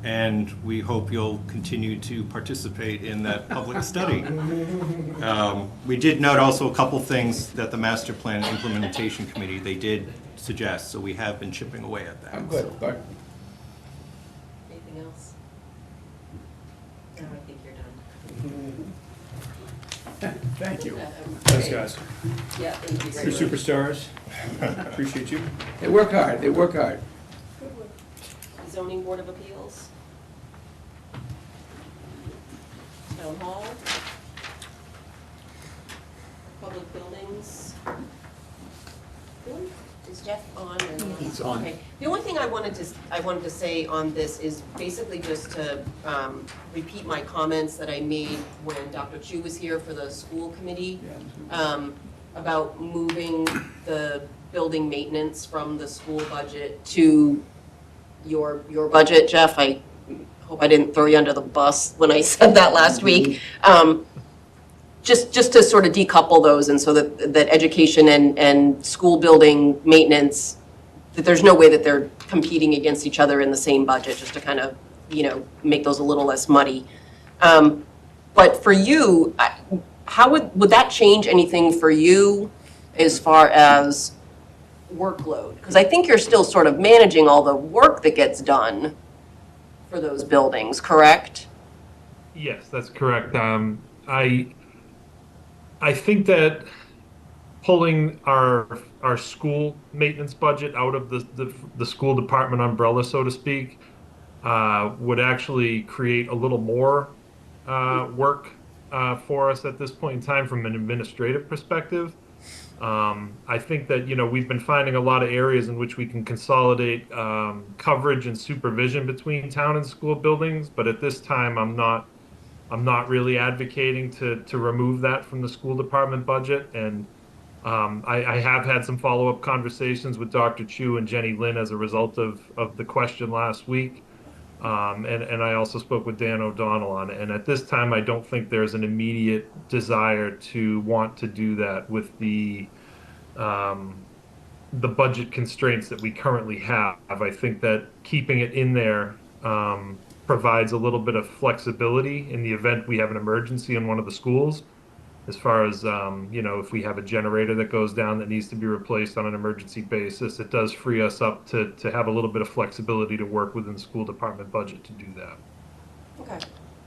And we hope you'll continue to participate in that public study. We did note also a couple things that the Master Plan Implementation Committee, they did suggest, so we have been chipping away at that. I'm good. So. Anything else? No, I think you're done. Thank you. Thanks, guys. Yeah, thank you very You're much. superstars. Appreciate you. They work hard, they work hard. Zoning Board of Appeals. Town Hall. Public Buildings. Is Jeff on or not? He's on. Okay. The only thing I wanted to say on this is basically just to repeat my comments that I made when Dr. Chu was here for the school committee about moving the building maintenance from the school budget to your budget, Jeff. I hope I didn't throw you under the bus when I said that last week. Just to sort of decouple those, and so that education and school building maintenance, that there's no way that they're competing against each other in the same budget, just to kind of, make those a little less muddy. But for you, how would that change anything for you as far as workload? Because I think you're still sort of managing all the work that gets done for those buildings, correct? Yes, that's correct. I think that pulling our school maintenance budget out of the school department umbrella, so to speak, would actually create a little more work for us at this point in time from an administrative perspective. I think that, we've been finding a lot of areas in which we can consolidate coverage and supervision between town and school buildings, but at this time, I'm not really advocating to remove that from the school department budget. And I have had some follow-up conversations with Dr. Chu and Jenny Lynn as a result of the question last week. And I also spoke with Dan O'Donnell on it. And at this time, I don't think there's an immediate desire to want to do that with the budget constraints that we currently have. I think that keeping it in there provides a little bit of flexibility in the event we have an emergency in one of the schools, as far as, if we have a generator that goes down that needs to be replaced on an emergency basis. It does free us up to have a little bit of flexibility to work within the school department budget to do that. Okay,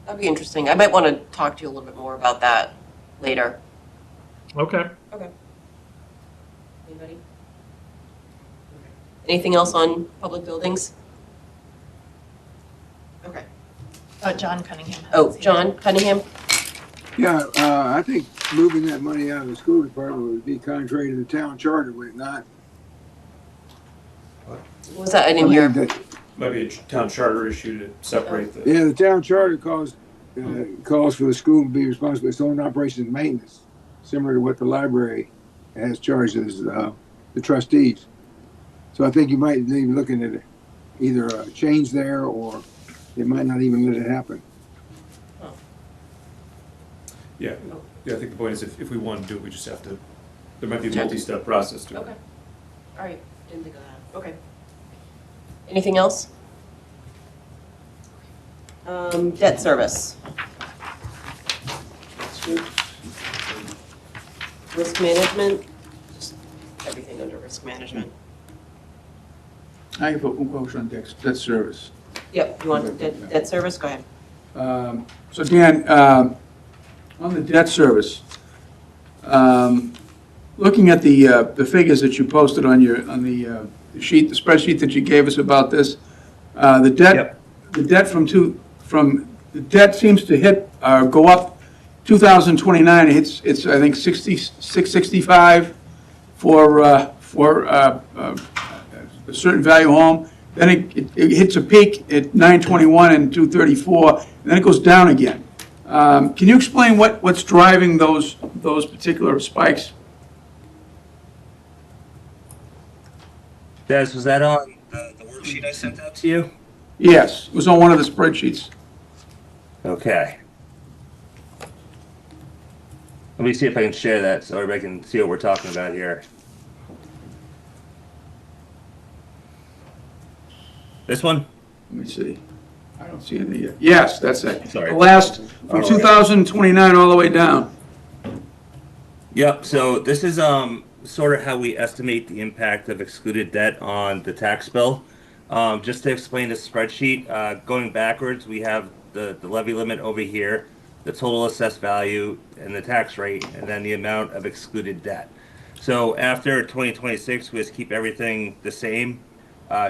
that'd be interesting. I might want to talk to you a little bit more about that later. Okay. Okay. Anybody? Anything else on public buildings? Okay. John Cunningham. Oh, John Cunningham? Yeah, I think moving that money out of the school department would be contrary to the town charter, would it not? What was that? I didn't hear. Might be a town charter issue to separate the. Yeah, the town charter calls for the school to be responsible for its own operations and maintenance, similar to what the library has charged as the trustees. So I think you might be looking at either a change there, or it might not even let it happen. Yeah, I think the point is if we want to do it, we just have to, there might be a multi-step process to it. Okay. All right. Didn't think of that. Okay. Anything else? Debt service. Risk management. Just everything under risk management. I can put one question on debt service. Yep. You want debt service? Go ahead. So Dan, on the debt service, looking at the figures that you posted on the sheet, the spreadsheet that you gave us about this, the debt seems to go up 2029. It's I think 665 for a certain value home. Then it hits a peak at 921 and 234, and then it goes down again. Can you explain what's driving those particular spikes? Des, was that on the worksheet I sent out to you? Yes, it was on one of the spreadsheets. Okay. Let me see if I can share that so everybody can see what we're talking about here. This one? Let me see. I don't see anything yet. Yes, that's it. Sorry. The last, from 2029 all the way down. Yep, so this is sort of how we estimate the impact of excluded debt on the tax bill. Just to explain the spreadsheet, going backwards, we have the levy limit over here, the total assessed value and the tax rate, and then the amount of excluded debt. So after 2026, we just keep everything the same,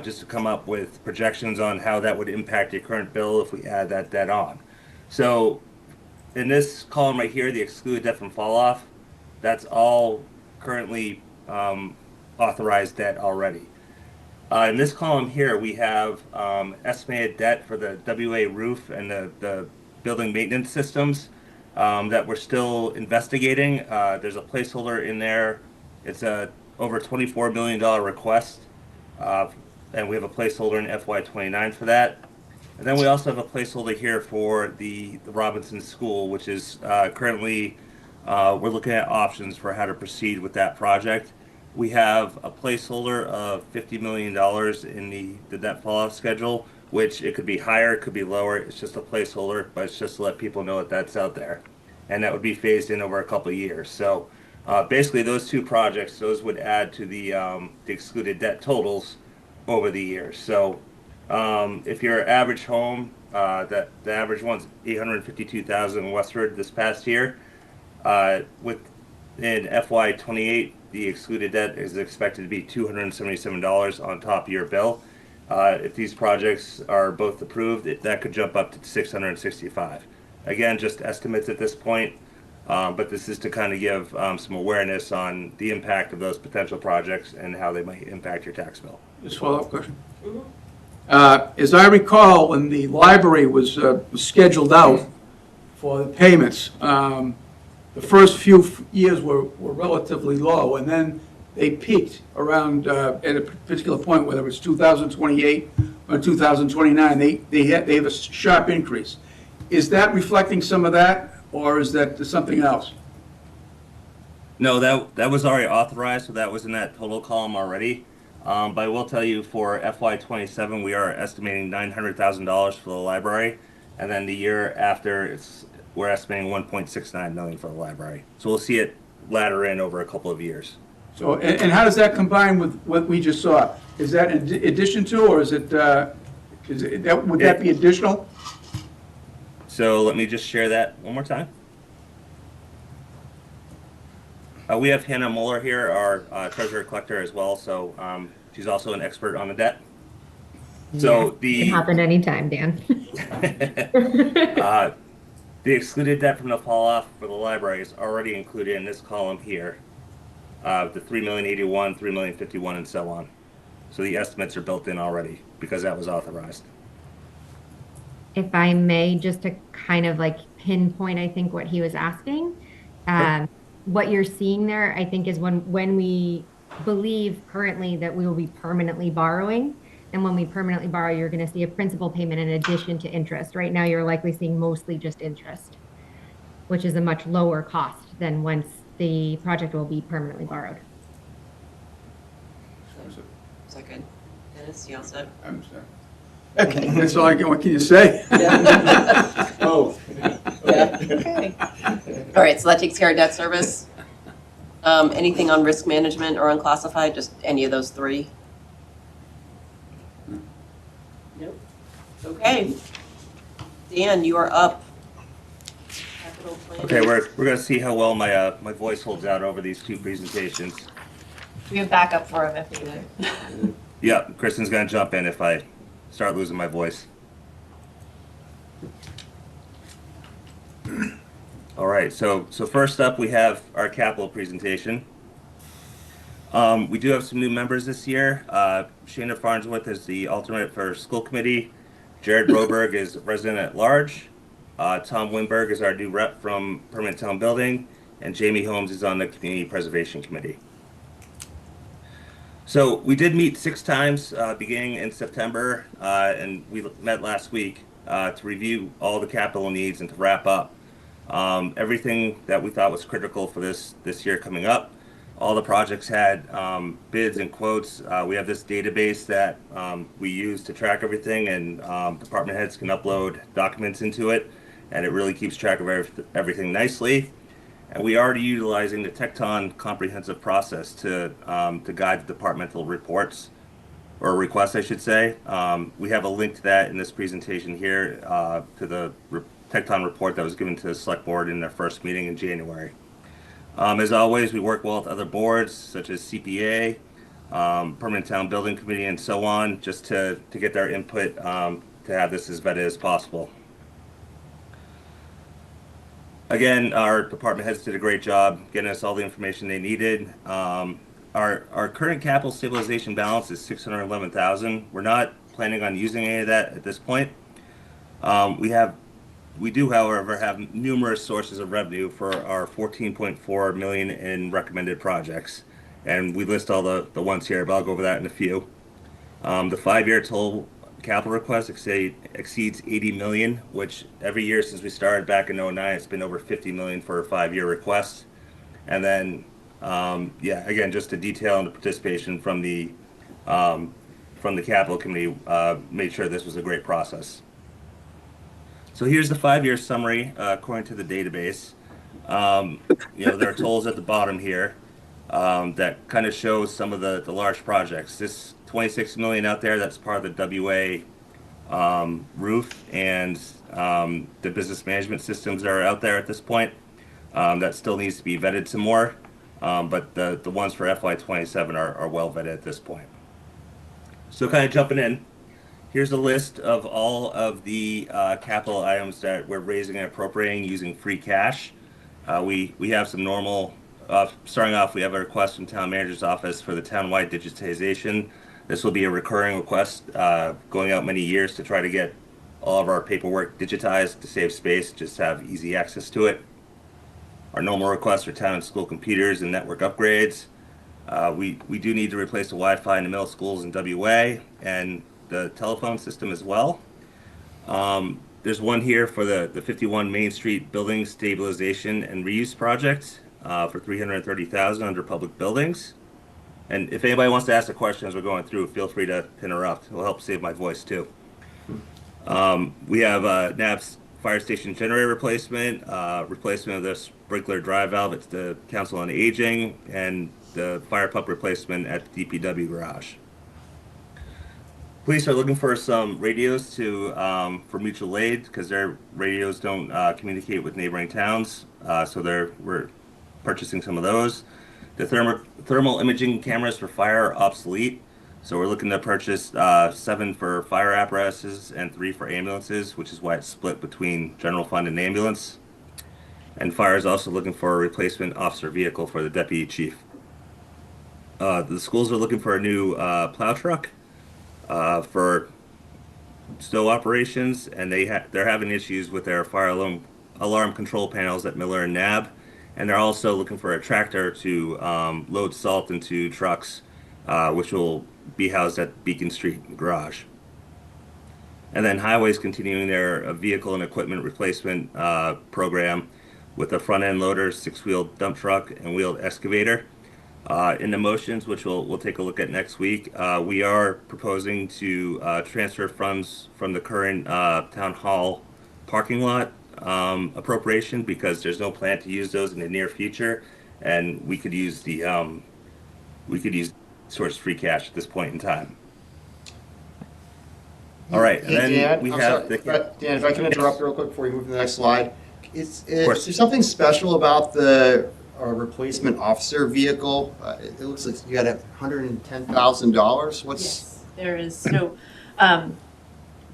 just to come up with projections on how that would impact your current bill if we add that debt on. So in this column right here, the excluded debt from fall off, that's all currently authorized debt already. In this column here, we have estimated debt for the WA roof and the building maintenance systems that we're still investigating. There's a placeholder in there. It's a over $24 million request, and we have a placeholder in FY29 for that. And then we also have a placeholder here for the Robinson School, which is currently, we're looking at options for how to proceed with that project. We have a placeholder of $50 million in the debt falloff schedule, which it could be higher, it could be lower. It's just a placeholder, but it's just to let people know that that's out there. And that would be phased in over a couple of years. So basically those two projects, those would add to the excluded debt totals over the years. So if your average home, the average one's $852,000 in Westford this past year, in FY28, the excluded debt is expected to be $277 on top of your bill. If these projects are both approved, that could jump up to $665. Again, just estimates at this point, but this is to kind of give some awareness on the impact of those potential projects and how they might impact your tax bill. Just follow-up question. As I recall, when the library was scheduled out for the payments, the first few years were relatively low, and then they peaked around at a particular point, whether it's 2028 or 2029, they have a sharp increase. Is that reflecting some of that, or is that something else? No, that was already authorized, so that was in that total column already. But I will tell you, for FY27, we are estimating $900,000 for the library, and then the year after, we're estimating $1.69 million for the library. So we'll see it ladder in over a couple of years. So, and how does that combine with what we just saw? Is that in addition to, or is it, would that be additional? So let me just share that one more time. We have Hannah Muller here, our treasurer collector as well, so she's also an expert on the debt. So it can happen anytime, Dan. The excluded debt from the fall off for the library is already included in this column here. The $3,081,000, $3,051,000, and so on. So the estimates are built in already because that was authorized. If I may, just to kind of like pinpoint, I think what he was asking, what you're seeing there, I think, is when we believe currently that we will be permanently borrowing. And when we permanently borrow, you're going to see a principal payment in addition to interest. Right now, you're likely seeing mostly just interest, which is a much lower cost than once the project will be permanently borrowed. Is that good? Dennis, you all set? I'm sorry. Okay, that's all I can, what can you say? Oh. Yeah, okay. All right, so that takes care of debt service. Anything on risk management or unclassified, just any of those three? Nope. Okay. Dan, you are up. Capital planning. Okay, we're gonna see how well my voice holds out over these two presentations. We have backup for him if needed. Yeah, Kristen's gonna jump in if I start losing my voice. All right, so first up we have our capital presentation. We do have some new members this year. Shana Farnsworth is the alternate for school committee. Jared Broberg is resident at large. Tom Winberg is our new rep from Permanent Town Building, and Jamie Holmes is on the Community Preservation Committee. So we did meet 6 times beginning in September, and we met last week to review all the capital needs and to wrap up everything that we thought was critical for this year coming up. All the projects had bids and quotes. We have this database that we use to track everything, and department heads can upload documents into it, and it really keeps track of everything nicely. And we are utilizing the Tecton comprehensive process to guide the departmental reports, or requests, I should say. We have a link to that in this presentation here, to the Tecton report that was given to the select board in their first meeting in January. As always, we work well with other boards such as CPA, Permanent Town Building Committee, and so on, just to get their input to have this as vetted as possible. Again, our department heads did a great job getting us all the information they needed. Our current capital stabilization balance is $611,000. We're not planning on using any of that at this point. We do, however, have numerous sources of revenue for our $14.4 million in recommended projects, and we list all the ones here, but I'll go over that in a few. The 5-year total capital request exceeds $80 million, which every year since we started back in 2009, it's been over $50 million for a 5-year request. And then, again, just a detail on the participation from the capital committee made sure this was a great process. So here's the 5-year summary according to the database. There are totals at the bottom here that kind of shows some of the large projects. This $26 million out there, that's part of the WA roof and the business management systems that are out there at this point. That still needs to be vetted some more, but the ones for FY27 are well vetted at this point. So kind of jumping in. Here's a list of all of the capital items that we're raising and appropriating using free cash. We have some normal, starting off, we have a request from Town Manager's Office for the townwide digitization. This will be a recurring request going out many years to try to get all of our paperwork digitized to save space, just have easy access to it. Our normal requests for town and school computers and network upgrades. We do need to replace the Wi-Fi in the middle schools in WA and the telephone system as well. There's one here for the 51 Main Street Building Stabilization and Reuse Project for $330,000 under public buildings. And if anybody wants to ask a question as we're going through, feel free to interrupt. It will help save my voice too. We have NAB's fire station generator replacement, replacement of the sprinkler dry valve at the Council on Aging, and the fire pump replacement at the DPW garage. Police are looking for some radios for mutual aid because their radios don't communicate with neighboring towns, so we're purchasing some of those. The thermal imaging cameras for fire are obsolete, so we're looking to purchase 7 for fire apparatuses and 3 for ambulances, which is why it's split between general fund and ambulance. And fire is also looking for a replacement officer vehicle for the deputy chief. The schools are looking for a new plow truck for snow operations, and they're having issues with their fire alarm control panels at Miller and Nab, and they're also looking for a tractor to load salt into trucks, which will be housed at Beacon Street garage. And then highways continuing their vehicle and equipment replacement program with a front end loader, 6-wheel dump truck, and wheeled excavator. In the motions, which we'll take a look at next week, we are proposing to transfer funds from the current town hall parking lot appropriation because there's no plan to use those in the near future, and we could use source free cash at this point in time. All right, and then Dan, we I'm have sorry, Dan, if I can interrupt real quick before you move to the next slide. Is there course. something special about the replacement officer vehicle? It looks like you got $110,000. Yes, there is. So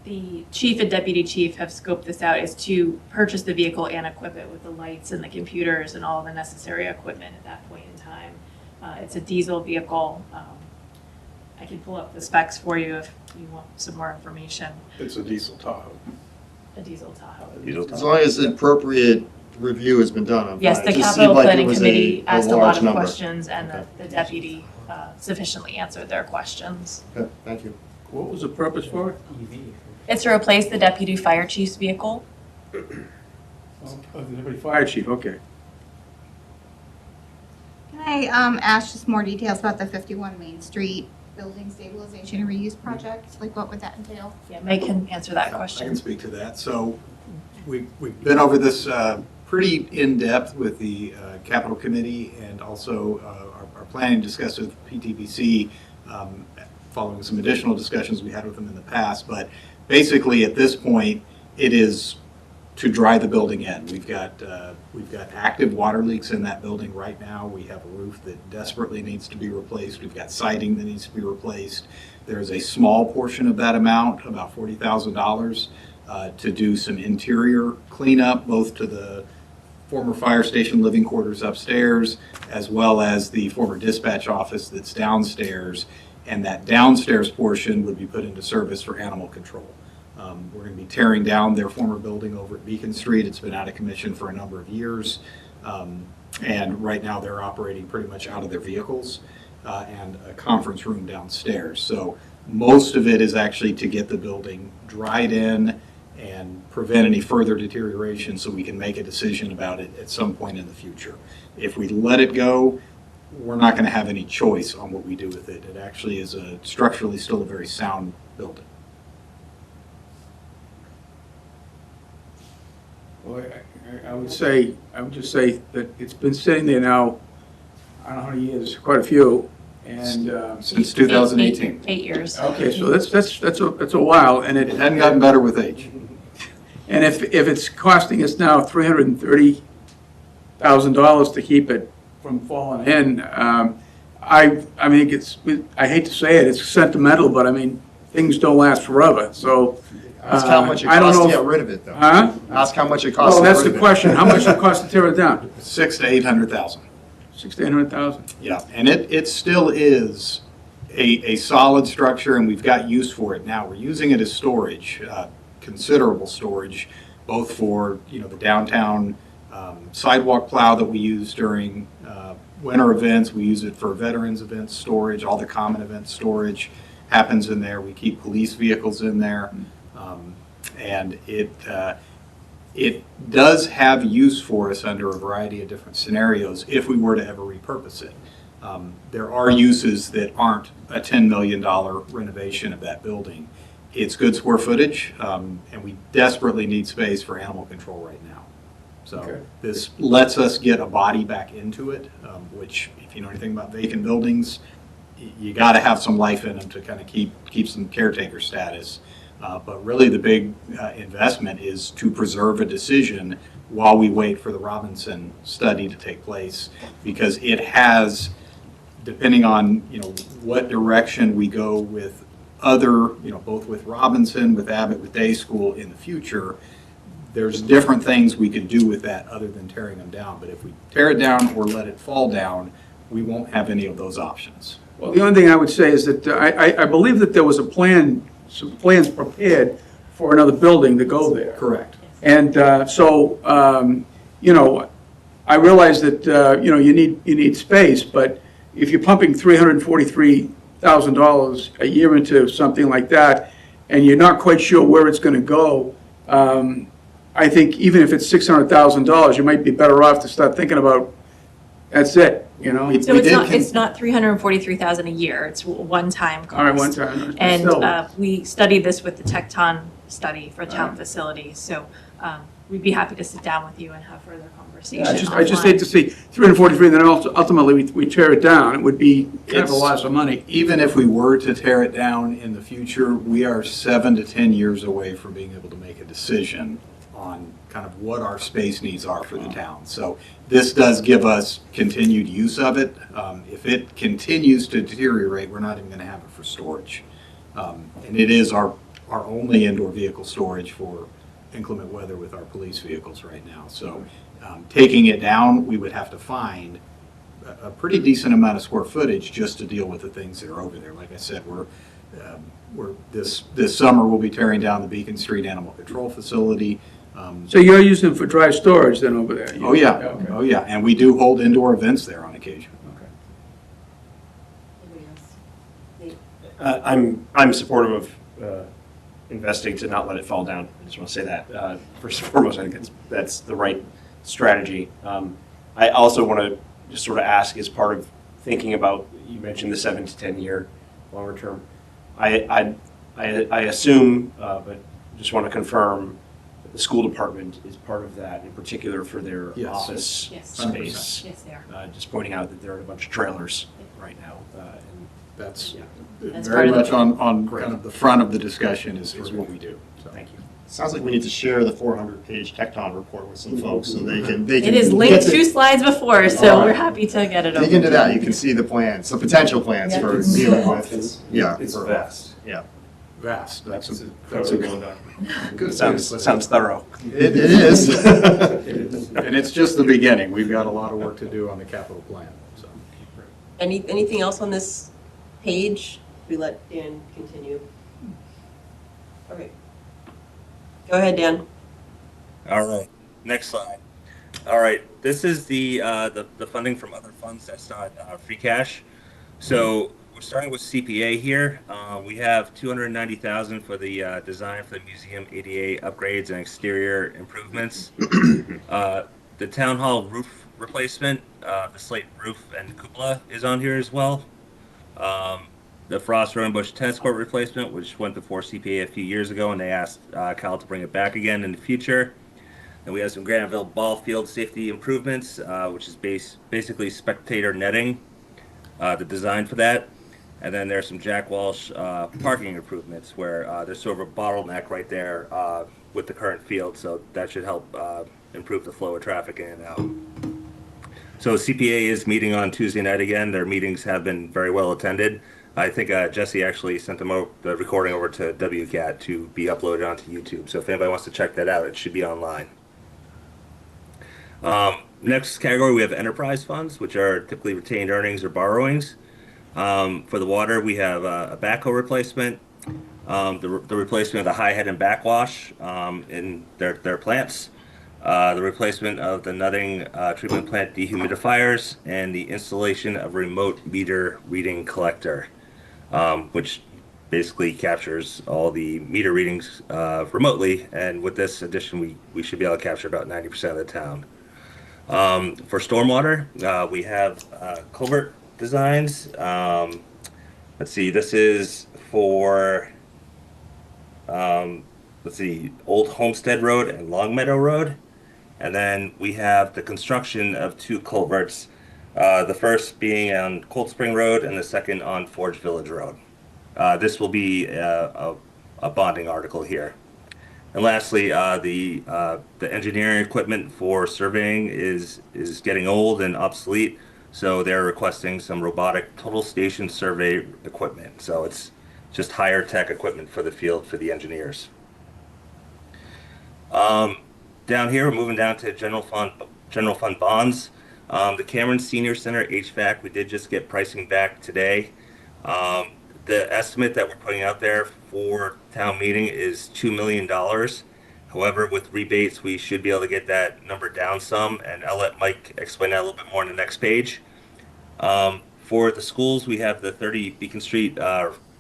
the chief and deputy chief have scoped this out is to purchase the vehicle and equip it with the lights and the computers and all the necessary equipment at that point in time. It's a diesel vehicle. I can pull up the specs for you if you want some more information. It's a diesel Tahoe. A diesel Tahoe. As long as it's appropriate review has been done on. Yes, fine. the It just capital seemed like it planning was committee asked a lot large of number. questions, and the deputy sufficiently answered their questions. Okay, thank you. What was the purpose for it? It's to replace the deputy fire chief's vehicle. Oh, the deputy fire chief, okay. Can I ask just more details about the 51 Main Street building stabilization and reuse project? Like, what would that entail? Yeah, Meg can answer that I can question. speak to that. So we've been over this pretty in-depth with the capital committee and also our planning discussions with PTPC following some additional discussions we had with them in the past. But basically at this point, it is to dry the building in. We've got active water leaks in that building right now. We have a roof that desperately needs to be replaced. We've got siding that needs to be replaced. There's a small portion of that amount, about $40,000, to do some interior cleanup, both to the former fire station living quarters upstairs, as well as the former dispatch office that's downstairs. And that downstairs portion would be put into service for animal control. We're going to be tearing down their former building over at Beacon Street. It's been out of commission for a number of years. And right now they're operating pretty much out of their vehicles and a conference room downstairs. So most of it is actually to get the building dried in and prevent any further deterioration so we can make a decision about it at some point in the future. If we let it go, we're not going to have any choice on what we do with it. It actually is structurally still a very sound building. Well, I would just say that it's been sitting there now, I don't know how many years, quite a few, and. Since 2018. 8 years. Okay, so that's a while, and It hadn't gotten better with age. And if it's costing us now $330,000 to keep it from falling in, I mean, I hate to say it, it's sentimental, but I mean, things don't last forever, so. Ask how much it I don't costs know to if- get rid of it, though. Huh? Ask how much it costs Well, to get that's rid the of it. question, how much does it cost to tear it down? 600,000 to 800,000. 600,000 to 800,000? Yeah, and it still is a solid structure, and we've got use for it now. We're using it as storage, considerable storage, both for the downtown sidewalk plow that we use during winter events. We use it for veterans events storage. All the common event storage happens in there. We keep police vehicles in there, and it does have use for us under a variety of different scenarios if we were to ever repurpose it. There are uses that aren't a $10 million renovation of that building. It's good square footage, and we desperately need space for animal control right now. So Okay. this lets us get a body back into it, which, if you know anything about vacant buildings, you got to have some life in them to kind of keep some caretaker status. But really the big investment is to preserve a decision while we wait for the Robinson study to take place, because it has, depending on what direction we go with other, both with Robinson, with Abbott, with Day School in the future, there's different things we could do with that other than tearing them down. But if we tear it down or let it fall down, we won't have any of those options. Well, the only thing I would say is that I believe that there was some plans prepared for another building to go there. Correct. And so, I realize that, you need space, but if you're pumping $343,000 a year into something like that, and you're not quite sure where it's going to go, I think even if it's $600,000, you might be better off to start thinking about, that's it, So it's not $343,000 a year, it's one-time cost. All right, one time. And Still. we studied this with the Tecton study for town facilities, so we'd be happy to sit down with you and have further conversation. I just hate to see 343, and then ultimately we tear it down. It would be kind of a loss of money. Even if we were to tear it down in the future, we are 7 to 10 years away from being able to make a decision on kind of what our space needs are for the town. So this does give us continued use of it. If it continues to deteriorate, we're not even going to have it for storage. And it is our only indoor vehicle storage for inclement weather with our police vehicles right now. So taking it down, we would have to find a pretty decent amount of square footage just to deal with the things that are over there. Like I said, this summer we'll be tearing down the Beacon Street Animal Control Facility. So you're using for dry storage then over there? Oh, yeah. Okay. Oh, yeah. And we do hold indoor events there on occasion. I'm supportive of investing to not let it fall down. I just want to say that. First and foremost, I think that's the right strategy. I also want to just sort of ask, as part of thinking about, you mentioned the 7 to 10 year longer term. I assume, but just want to confirm that the school department is part of that, in particular for their Yes. office Yes. space. Yes, they are. Just pointing out that there are a bunch of trailers right now. And That's That's very part of much on kind of the front of the discussion is what we do. So. thank you. Sounds like we need to share the 400-page Tecton report with some folks so they can. It is linked 2 slides before, so All right. we're happy to get it over. Dig into that, you can see the plans, the potential plans for It's- dealing with, yeah. It's for- vast. Yeah. Vast. That's It's a incredibly well good. done. Sounds thorough. It is. And it's just the beginning. We've got a lot of work to do on the capital plan, so. Anything else on this page? We let Dan continue. Okay. Go ahead, Dan. All right, next slide. All right, this is the funding from other funds that's not free cash. So we're starting with CPA here. We have $290,000 for the design for the museum ADA upgrades and exterior improvements. The town hall roof replacement, the slate roof and cupola is on here as well. The Frost Rowan Bush tennis court replacement, which went before CPA a few years ago, and they asked Cal to bring it back again in the future. And we have some Granville ball field safety improvements, which is basically spectator netting, the design for that. And then there's some Jack Walsh parking improvements where there's sort of a bottleneck right there with the current field, so that should help improve the flow of traffic in and out. So CPA is meeting on Tuesday night again. Their meetings have been very well attended. I think Jesse actually sent them the recording over to WCAT to be uploaded onto YouTube. So if anybody wants to check that out, it should be online. Next category, we have enterprise funds, which are typically retained earnings or borrowings. For the water, we have a backhoe replacement, the replacement of the high head and backwash in their plants, the replacement of the nutting treatment plant dehumidifiers, and the installation of a remote meter reading collector, which basically captures all the meter readings remotely. And with this addition, we should be able to capture about 90% of the town. For stormwater, we have culvert designs. Let's see, this is for, Old Homestead Road and Longmeadow Road. And then we have the construction of 2 culverts, the first being on Cold Spring Road and the second on Forge Village Road. This will be a bonding article here. And lastly, the engineering equipment for surveying is getting old and obsolete, so they're requesting some robotic total station survey equipment. So it's just higher tech equipment for the field for the engineers. Down here, we're moving down to general fund bonds. The Cameron Senior Center HVAC, we did just get pricing back today. The estimate that we're putting out there for town meeting is $2 million. However, with rebates, we should be able to get that number down some, and I'll let Mike explain that a little bit more on the next page. For the schools, we have the 30 Beacon Street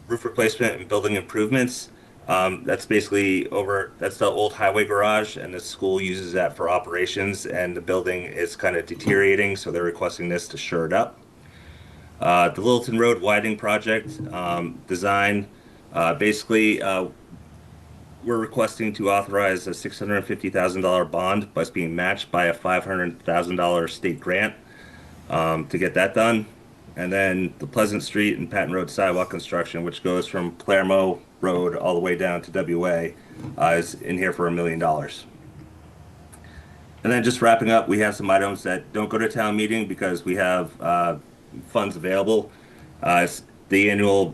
roof replacement and building improvements. That's basically that's the old highway garage, and the school uses that for operations, and the building is kind of deteriorating, so they're requesting this to shore it up. The Littleton Road widening project design, basically we're requesting to authorize a $650,000 bond, but it's being matched by a $500,000 state grant to get that done. And then the Pleasant Street and Patton Road sidewalk construction, which goes from Palermo Road all the way down to WA, is in here for $1 million. And then just wrapping up, we have some items that don't go to town meeting because we have funds available. It's the annual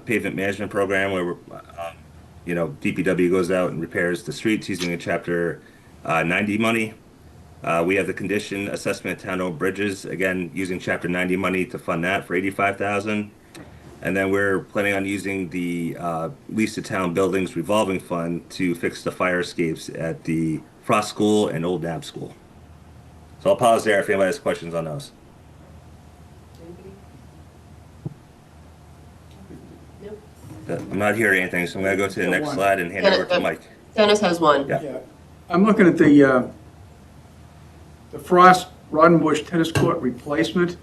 pavement management program where DPW goes out and repairs the streets using a Chapter 90 money. We have the condition assessment of town-owned bridges, again using Chapter 90 money to fund that for $85,000. And then we're planning on using the lease to town buildings revolving fund to fix the fire escapes at the Frost School and Old Nab School. So I'll pause there if anybody has questions on those. I'm not hearing anything, so I'm going to go to the next slide and hand it over to Mike. Dennis has one. Yeah. I'm looking at the Frost Rodenbush Tennis Court replacement.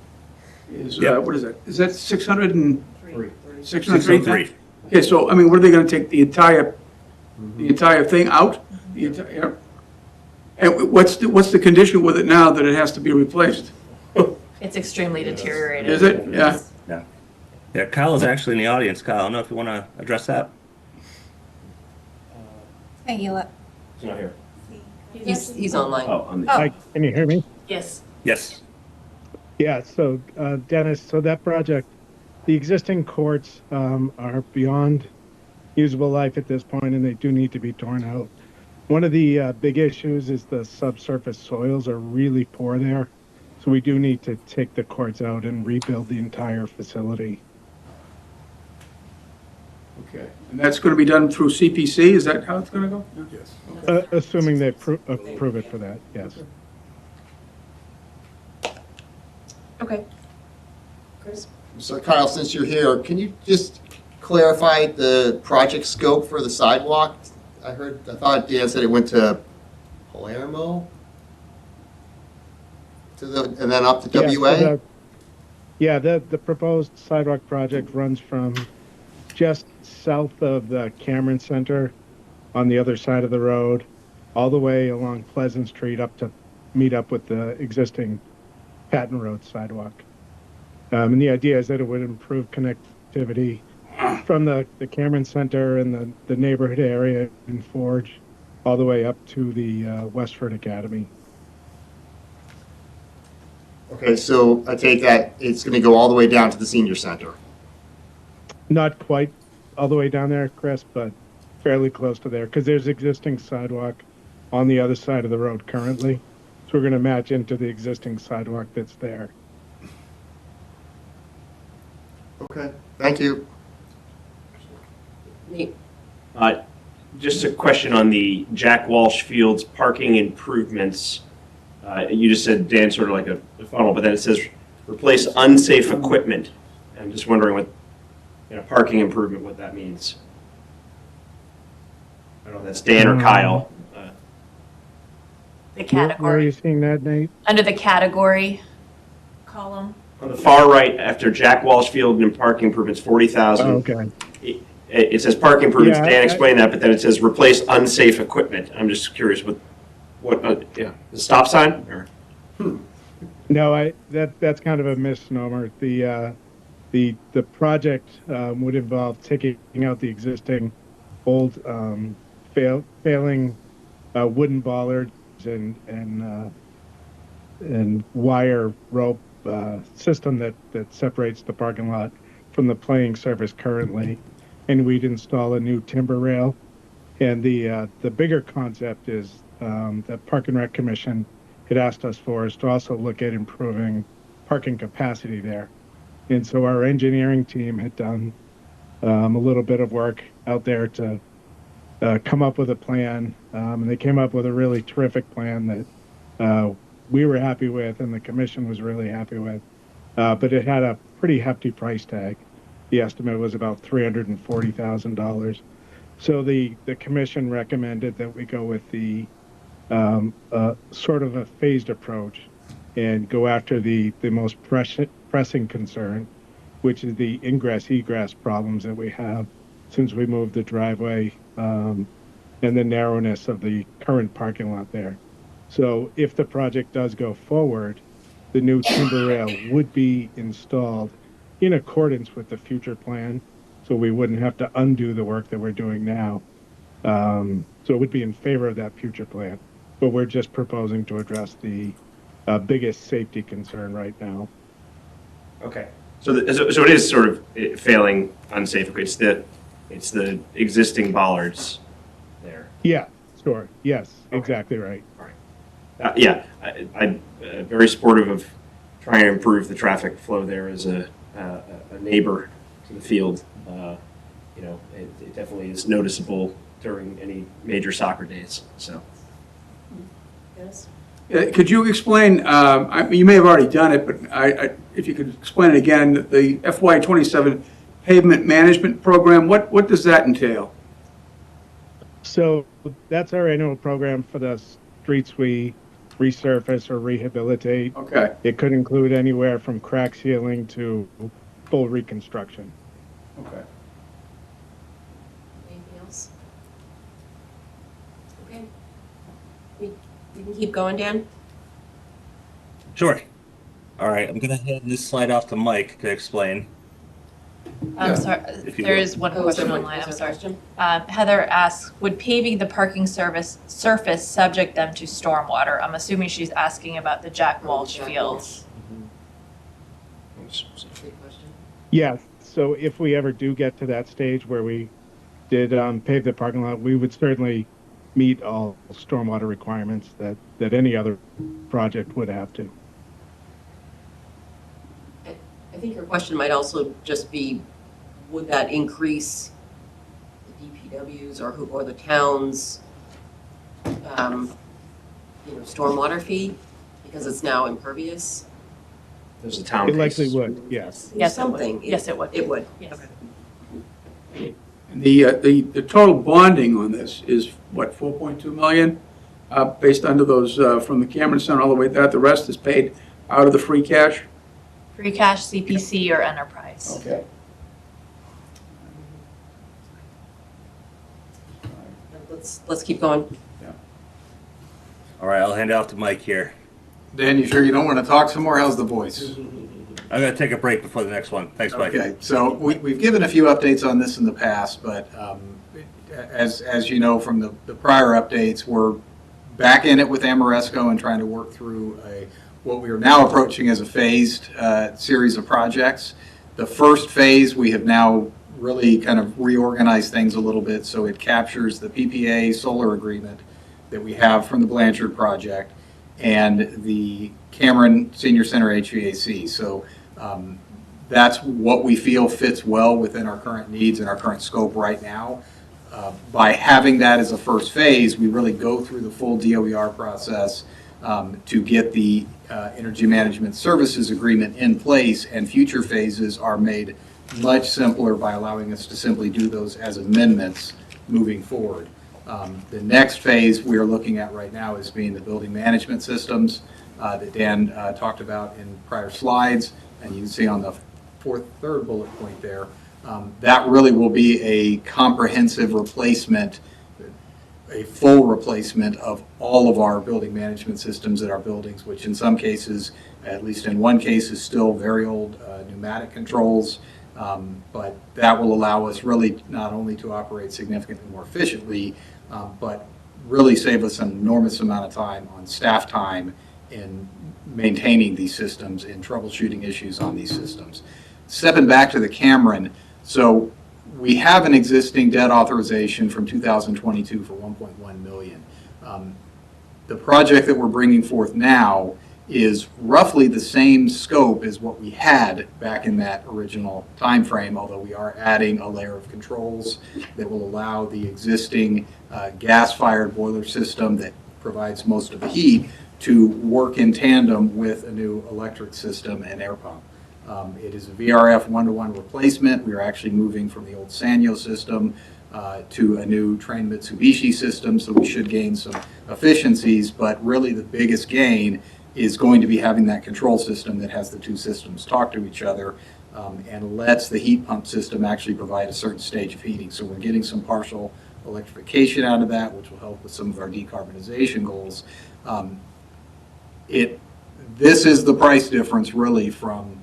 Is, Yep. what is that? Is that 603? 603. Okay, so, I mean, what are they gonna take, the entire thing out? The entire, and what's the condition with it now that it has to be replaced? It's extremely deteriorated. Is it? Yeah. Yeah. Yeah, Kyle is actually in the audience. Kyle, I don't know if you want to address that. Hey, you look. He's not here. He's online. Oh, on the. Oh. Can you hear me? Yes. Yes. Yeah, so Dennis, so that project, the existing courts are beyond usable life at this point, and they do need to be torn out. One of the big issues is the subsurface soils are really poor there, so we do need to take the courts out and rebuild the entire facility. Okay, and that's gonna be done through CPC, is that how it's gonna go? Yes. Assuming they approve it for that, yes. Okay. Chris? So Kyle, since you're here, can you just clarify the project scope for the sidewalk? I thought Dan said it went to Palermo? And then up to WA? The proposed sidewalk project runs from just south of the Cameron Center on the other side of the road, all the way along Pleasant Street up to meet up with the existing Patton Road sidewalk. And the idea is that it would improve connectivity from the Cameron Center and the neighborhood area in Forge all the way up to the Westford Academy. Okay, so I take that it's going to go all the way down to the senior center. Not quite all the way down there, Chris, but fairly close to there, because there's existing sidewalk on the other side of the road currently. So we're going to match into the existing sidewalk that's there. Okay, thank you. Nate? Just a question on the Jack Walsh Fields parking improvements. You just said, Dan, sort of like a funnel, but then it says replace unsafe equipment. I'm just wondering what, parking improvement, what that means. I don't know if that's Dan or Kyle. The Where are category, you seeing that, Nate? under the category column. On the far right, after Jack Walsh Field and parking improvements, 40,000. Oh, okay. It says parking improvements, Yeah, Dan explained that, but then it says replace unsafe equipment. I'm just curious what the stop sign? Or? No, that's kind of a misnomer. The project would involve taking out the existing old failing wooden bollards and wire rope system that separates the parking lot from the playing surface currently, and we'd install a new timber rail. And the bigger concept is that Park and Rec Commission had asked us for is to also look at improving parking capacity there. And so our engineering team had done a little bit of work out there to come up with a plan, and they came up with a really terrific plan that we were happy with and the commission was really happy with. But it had a pretty hefty price tag. The estimate was about $340,000. So the commission recommended that we go with the sort of a phased approach and go after the most pressing concern, which is the ingress-egress problems that we have since we moved the driveway and the narrowness of the current parking lot there. So if the project does go forward, the new timber rail would be installed in accordance with the future plan, so we wouldn't have to undo the work that we're doing now. So it would be in favor of that future plan, but we're just proposing to address the biggest safety concern right now. Okay. So it is sort of failing unsafe. It's the existing bollards there. Yeah, sure. Yes, okay. Exactly right. All right. Yeah, I'm very supportive of trying to improve the traffic flow there as a neighbor to the field. It definitely is noticeable during any major soccer days. So Yes? Could you explain, you may have already done it, but if you could explain it again, the FY27 pavement management program, what does that entail? So that's our annual program for the streets we resurface or rehabilitate. Okay. It could include anywhere from crack sealing to full reconstruction. Okay. Anything else? Okay. We can keep going, Dan? Sure. All right, I'm gonna hand this slide off to Mike to explain. I'm sorry, If you there will. is one Oh, is there question one- online, is I'm there a sorry. question? Heather asks, would paving the parking surface subject them to stormwater? I'm assuming she's asking about the Jack Walsh Jack fields. Good question. Yeah, so if we ever do get to that stage where we did pave the parking lot, we would certainly meet all stormwater requirements that any other project would have to. I think your question might also just be, would that increase the DPWs or the town's, stormwater fee because it's now impervious? There's a town It piece. likely would, yes. Yes, it would. Something. Yes, it would. It would. Yes. The total bonding on this is, what, 4.2 million? Based under those, from the Cameron Center all the way there, the rest is paid out of the free cash? Free cash, CPC, or enterprise. Okay. Let's keep going. All right, I'll hand it off to Mike here. Dan, you sure you don't want to talk some more? How's the voice? I'm gonna take a break before the next one. Thanks, Mike. Okay, so we've given a few updates on this in the past, but as you know from the prior updates, we're back in it with Amoresco and trying to work through what we are now approaching as a phased series of projects. The first phase, we have now really kind of reorganized things a little bit so it captures the PPA solar agreement that we have from the Blanchard project and the Cameron Senior Center HVAC. So that's what we feel fits well within our current needs and our current scope right now. By having that as a first phase, we really go through the full DOER process to get the Energy Management Services Agreement in place, and future phases are made much simpler by allowing us to simply do those as amendments moving forward. The next phase we are looking at right now is being the building management systems that Dan talked about in prior slides, and you can see on the third bullet point there. That really will be a comprehensive replacement, a full replacement of all of our building management systems at our buildings, which in some cases, at least in one case, is still very old pneumatic controls. But that will allow us really not only to operate significantly more efficiently, but really save us an enormous amount of time on staff time in maintaining these systems and troubleshooting issues on these systems. Stepping back to the Cameron, so we have an existing debt authorization from 2022 for $1.1 million. The project that we're bringing forth now is roughly the same scope as what we had back in that original time frame, although we are adding a layer of controls that will allow the existing gas-fired boiler system that provides most of the heat to work in tandem with a new electric system and air pump. It is a VRF one-to-one replacement. We are actually moving from the old Sanyo system to a new Trane Mitsubishi system, so we should gain some efficiencies, but really the biggest gain is going to be having that control system that has the two systems talk to each other and lets the heat pump system actually provide a certain stage of heating. So we're getting some partial electrification out of that, which will help with some of our decarbonization goals. This is the price difference really from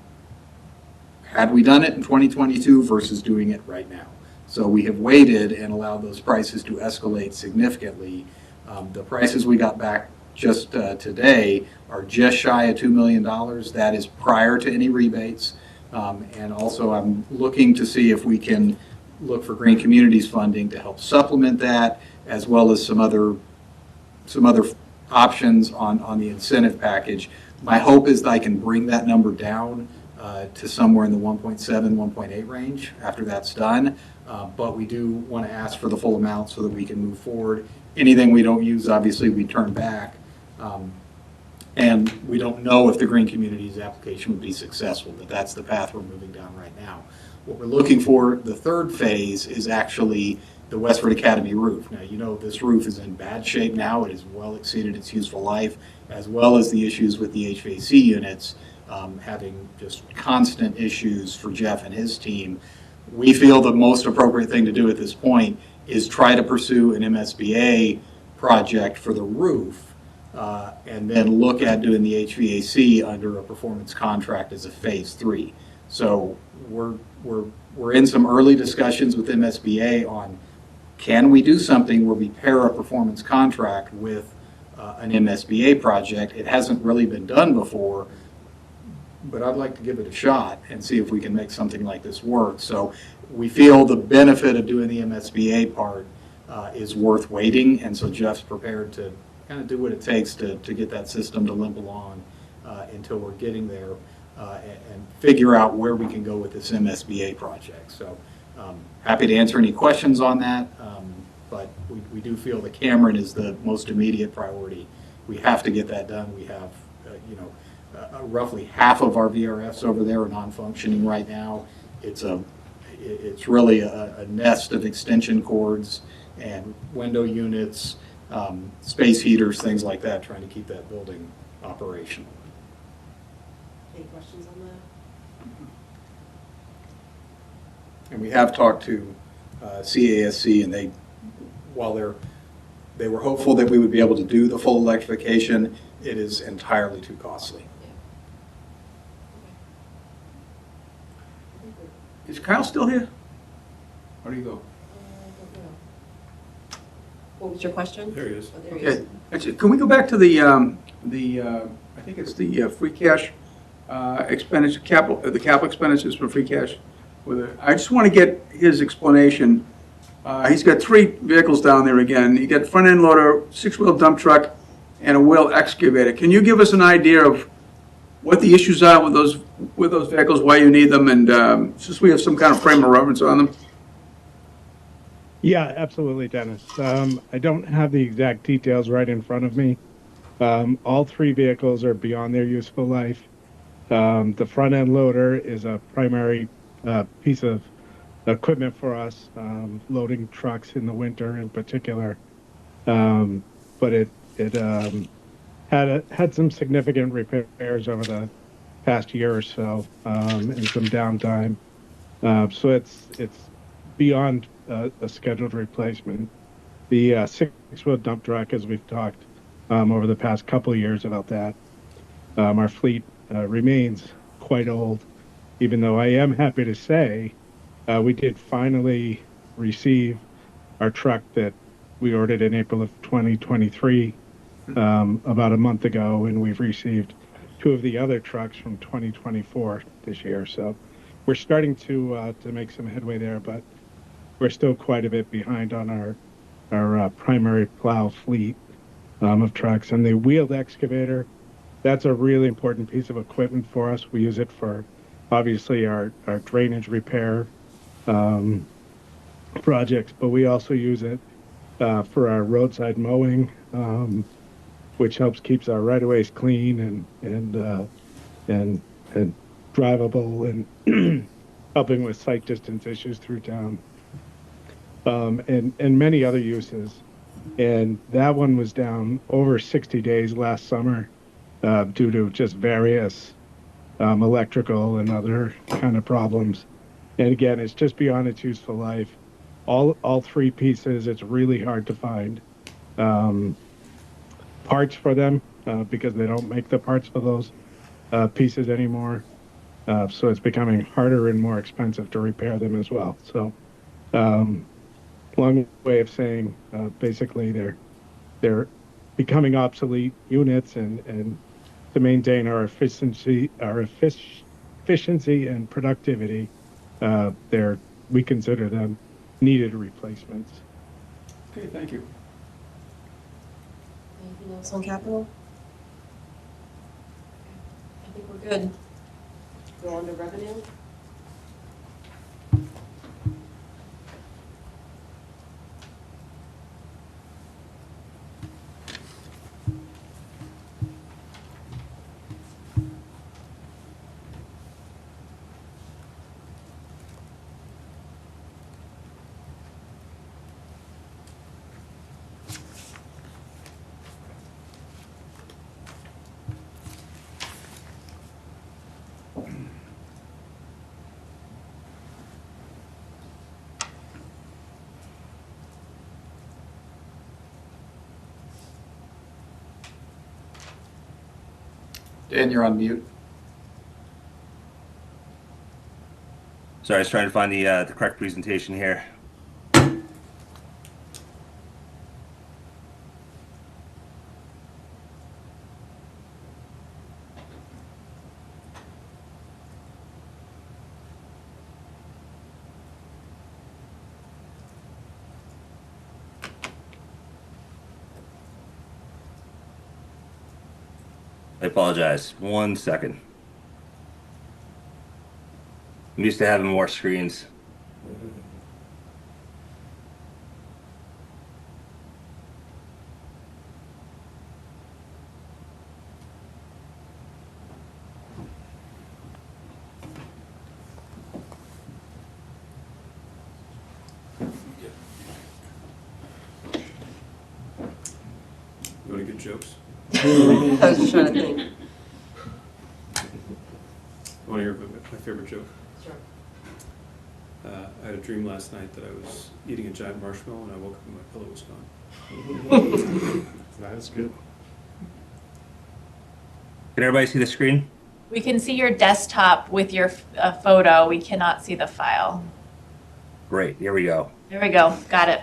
had we done it in 2022 versus doing it right now. So we have waited and allowed those prices to escalate significantly. The prices we got back just today are just shy of $2 million. That is prior to any rebates. And also I'm looking to see if we can look for Green Communities funding to help supplement that, as well as some other options on the incentive package. My hope is that I can bring that number down to somewhere in the 1.7, 1.8 range after that's done. But we do want to ask for the full amount so that we can move forward anything we don't use, obviously, we turn back. And we don't know if the Green Communities application would be successful, but that's the path we're moving down right now. What we're looking for, the third phase, is actually the Westford Academy roof. Now, you know, this roof is in bad shape now. It has well exceeded its useful life, as well as the issues with the HVAC units, having just constant issues for Jeff and his team. We feel the most appropriate thing to do at this point is try to pursue an MSBA project for the roof, and then look at doing the HVAC under a performance contract as a phase 3. So we're in some early discussions with MSBA on, can we do something where we pair a performance contract with an MSBA project? It hasn't really been done before, but I'd like to give it a shot and see if we can make something like this work. So we feel the benefit of doing the MSBA part is worth waiting, and so Jeff's prepared to kind of do what it takes to get that system to limp along until we're getting there and figure out where we can go with this MSBA project. So happy to answer any questions on that, but we do feel the Cameron is the most immediate priority. We have to get that done. We have, roughly half of our VRFs over there are non-functioning right now. It's really a nest of extension cords and window units, space heaters, things like that, trying to keep that building operational. Any questions on that? And we have talked to CASC, and while they were hopeful that we would be able to do the full electrification, it is entirely too costly. Is Kyle still here? Where do you go? What was your question? There he is. Oh, there he Okay, is. actually, can we go back to the I think it's the free cash expenditure, the capital expenditures for free cash? I just want to get his explanation. He's got 3 vehicles down there again. You got front end loader, 6-wheel dump truck, and a wheel excavator. Can you give us an idea of what the issues are with those vehicles, why you need them, and just we have some kind of frame of reference on them? Yeah, absolutely, Dennis. I don't have the exact details right in front of me. All 3 vehicles are beyond their useful life. The front end loader is a primary piece of equipment for us, loading trucks in the winter in particular. But it had some significant repairs over the past year or so, and some downtime. So it's beyond a scheduled replacement. The 6-wheel dump truck, as we've talked over the past couple of years about that, our fleet remains quite old, even though I am happy to say we did finally receive our truck that we ordered in April of 2023 about a month ago, and we've received 2 of the other trucks from 2024 this year. So we're starting to make some headway there, but we're still quite a bit behind on our primary plow fleet of trucks. And the wheeled excavator, that's a really important piece of equipment for us. We use it for, obviously, our drainage repair projects, but we also use it for our roadside mowing, which helps keeps our right-of-ways clean and drivable, and helping with sight distance issues through town. And many other uses. And that one was down over 60 days last summer due to just various electrical and other kind of problems. And again, it's just beyond its useful life. All 3 pieces, it's really hard to find parts for them because they don't make the parts for those pieces anymore. So it's becoming harder and more expensive to repair them as well. So long way of saying basically they're becoming obsolete units, and to maintain our efficiency and productivity, we consider them needed replacements. Okay, thank you. Anything else on capital? I think we're good. Go on to revenue. Dan, you're on mute. Sorry, I was trying to find the correct presentation here. I apologize. 1 second. I'm used to having more screens. You want to get jokes? I was just trying to think. You want to hear my favorite joke? Sure. I had a dream last night that I was eating a giant marshmallow and I woke up and my pillow was gone. That's good. Can everybody see the screen? We can see your desktop with your photo. We cannot see the file. Great, here we go. There we go. Got it.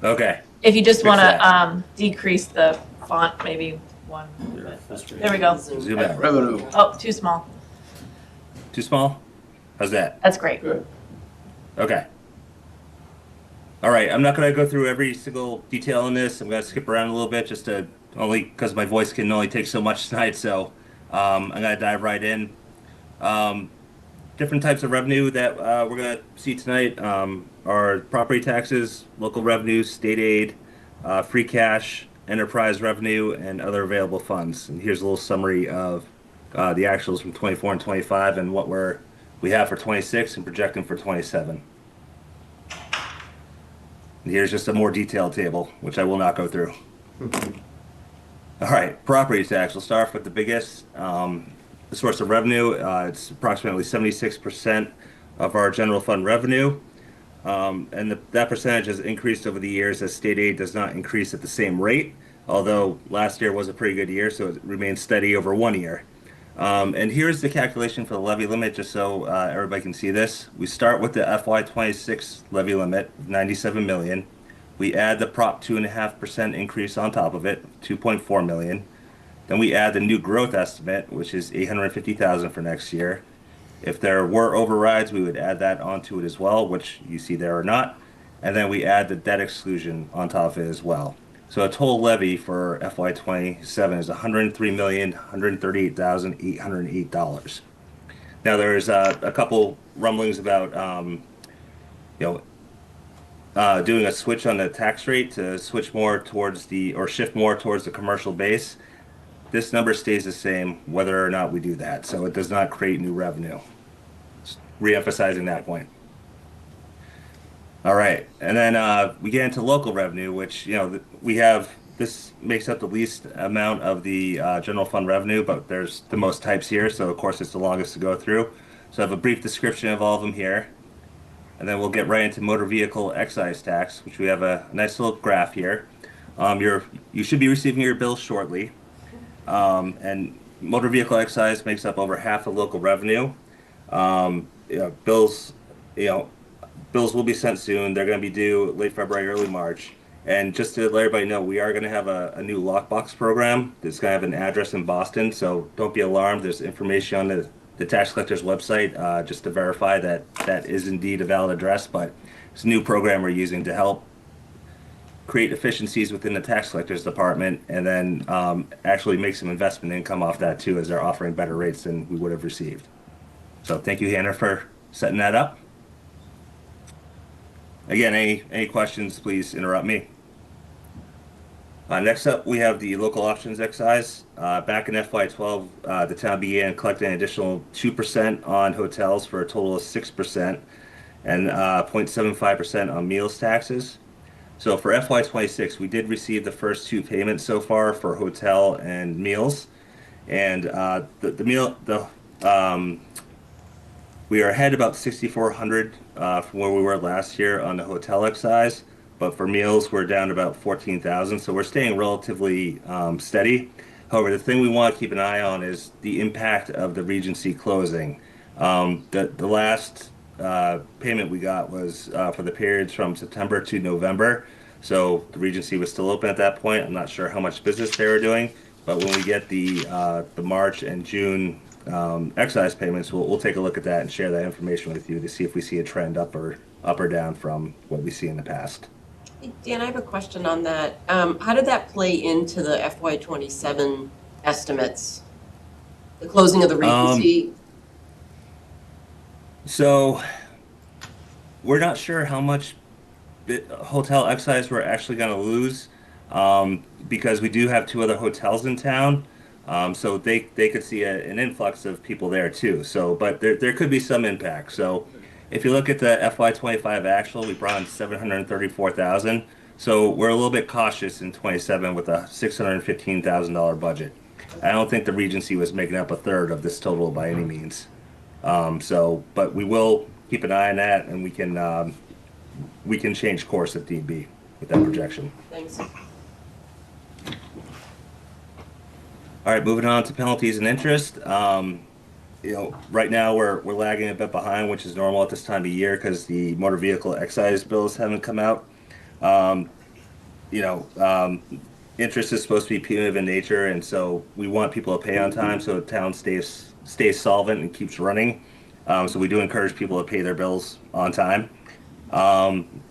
Okay. If you just Fix want that. to decrease the font, maybe one. There we go. Zoom out. Oh, too small. Too small? How's that? That's great. Okay. All right, I'm not going to go through every single detail in this. I'm going to skip around a little bit just to, only because my voice can only take so much tonight. So I'm going to dive right in. Different types of revenue that we're going to see tonight are property taxes, local revenues, state aid, free cash, enterprise revenue, and other available funds. And here's a little summary of the actuals from 24 and 25 and what we have for 26 and projecting for 27. And here's just a more detailed table, which I will not go through. All right, property tax. We'll start off with the biggest. The source of revenue, it's approximately 76% of our general fund revenue. And that percentage has increased over the years as state aid does not increase at the same rate, although last year was a pretty good year, so it remains steady over 1 year. And here's the calculation for the levy limit, just so everybody can see this. We start with the FY26 levy limit of 97 million. We add the Prop 2.5% increase on top of it, 2.4 million. Then we add the new growth estimate, which is 850,000 for next year. If there were overrides, we would add that onto it as well, which you see there or not. And then we add the debt exclusion on top of it as well. So a total levy for FY27 is $103,138,808. Now there's a couple rumblings about doing a switch on the tax rate to switch more towards shift more towards the commercial base. This number stays the same whether or not we do that, so it does not create new revenue. Just re-emphasizing that point. All right, and then we get into local revenue, which this makes up the least amount of the general fund revenue, but there's the most types here, so of course it's the longest to go through. So I have a brief description of all of them here, and then we'll get right into motor vehicle excise tax, which we have a nice little graph here. You should be receiving your bills shortly. And motor vehicle excise makes up over half the local revenue. Bills will be sent soon. They're going to be due late February, early March. And just to let everybody know, we are going to have a new lockbox program that's going to have an address in Boston. So don't be alarmed. There's information on the tax collector's website just to verify that that is indeed a valid address. But it's a new program we're using to help create efficiencies within the tax collector's department, and then actually make some investment income off that too, as they're offering better rates than we would have received. So thank you, Hannah, for setting that up. Again, any questions, please interrupt me. Next up, we have the local options excise. Back in FY12, the town began collecting an additional 2% on hotels for a total of 6%, and 0.75% on meals taxes. So for FY26, we did receive the first two payments so far for hotel and meals, and we are ahead about 6,400 from where we were last year on the hotel excise, but for meals we're down about 14,000. So we're staying relatively steady. However, the thing we want to keep an eye on is the impact of the Regency closing. The last payment we got was for the periods from September to November. So the Regency was still open at that point. I'm not sure how much business they were doing, but when we get the March and June excise payments, we'll take a look at that and share that information with you to see if we see a trend up or down from what we see in the past. Hey, Dan, I have a question on that. How did that play into the FY27 estimates? The closing of the Regency? So we're not sure how much hotel excise we're actually going to lose because we do have 2 other hotels in town. So they could see an influx of people there too. So, but there could be some impact. So if you look at the FY25 actual, we brought in 734,000. So we're a little bit cautious in 27 with a $615,000 budget. I don't think the Regency was making up a third of this total by any means. But we will keep an eye on that, and we can change course if need be with that projection. Thanks. All right, moving on to penalties and interest. Right now we're lagging a bit behind, which is normal at this time of year because the motor vehicle excise bills haven't come out. Interest is supposed to be punitive in nature, and so we want people to pay on time so the town stays solvent and keeps running. So we do encourage people to pay their bills on time.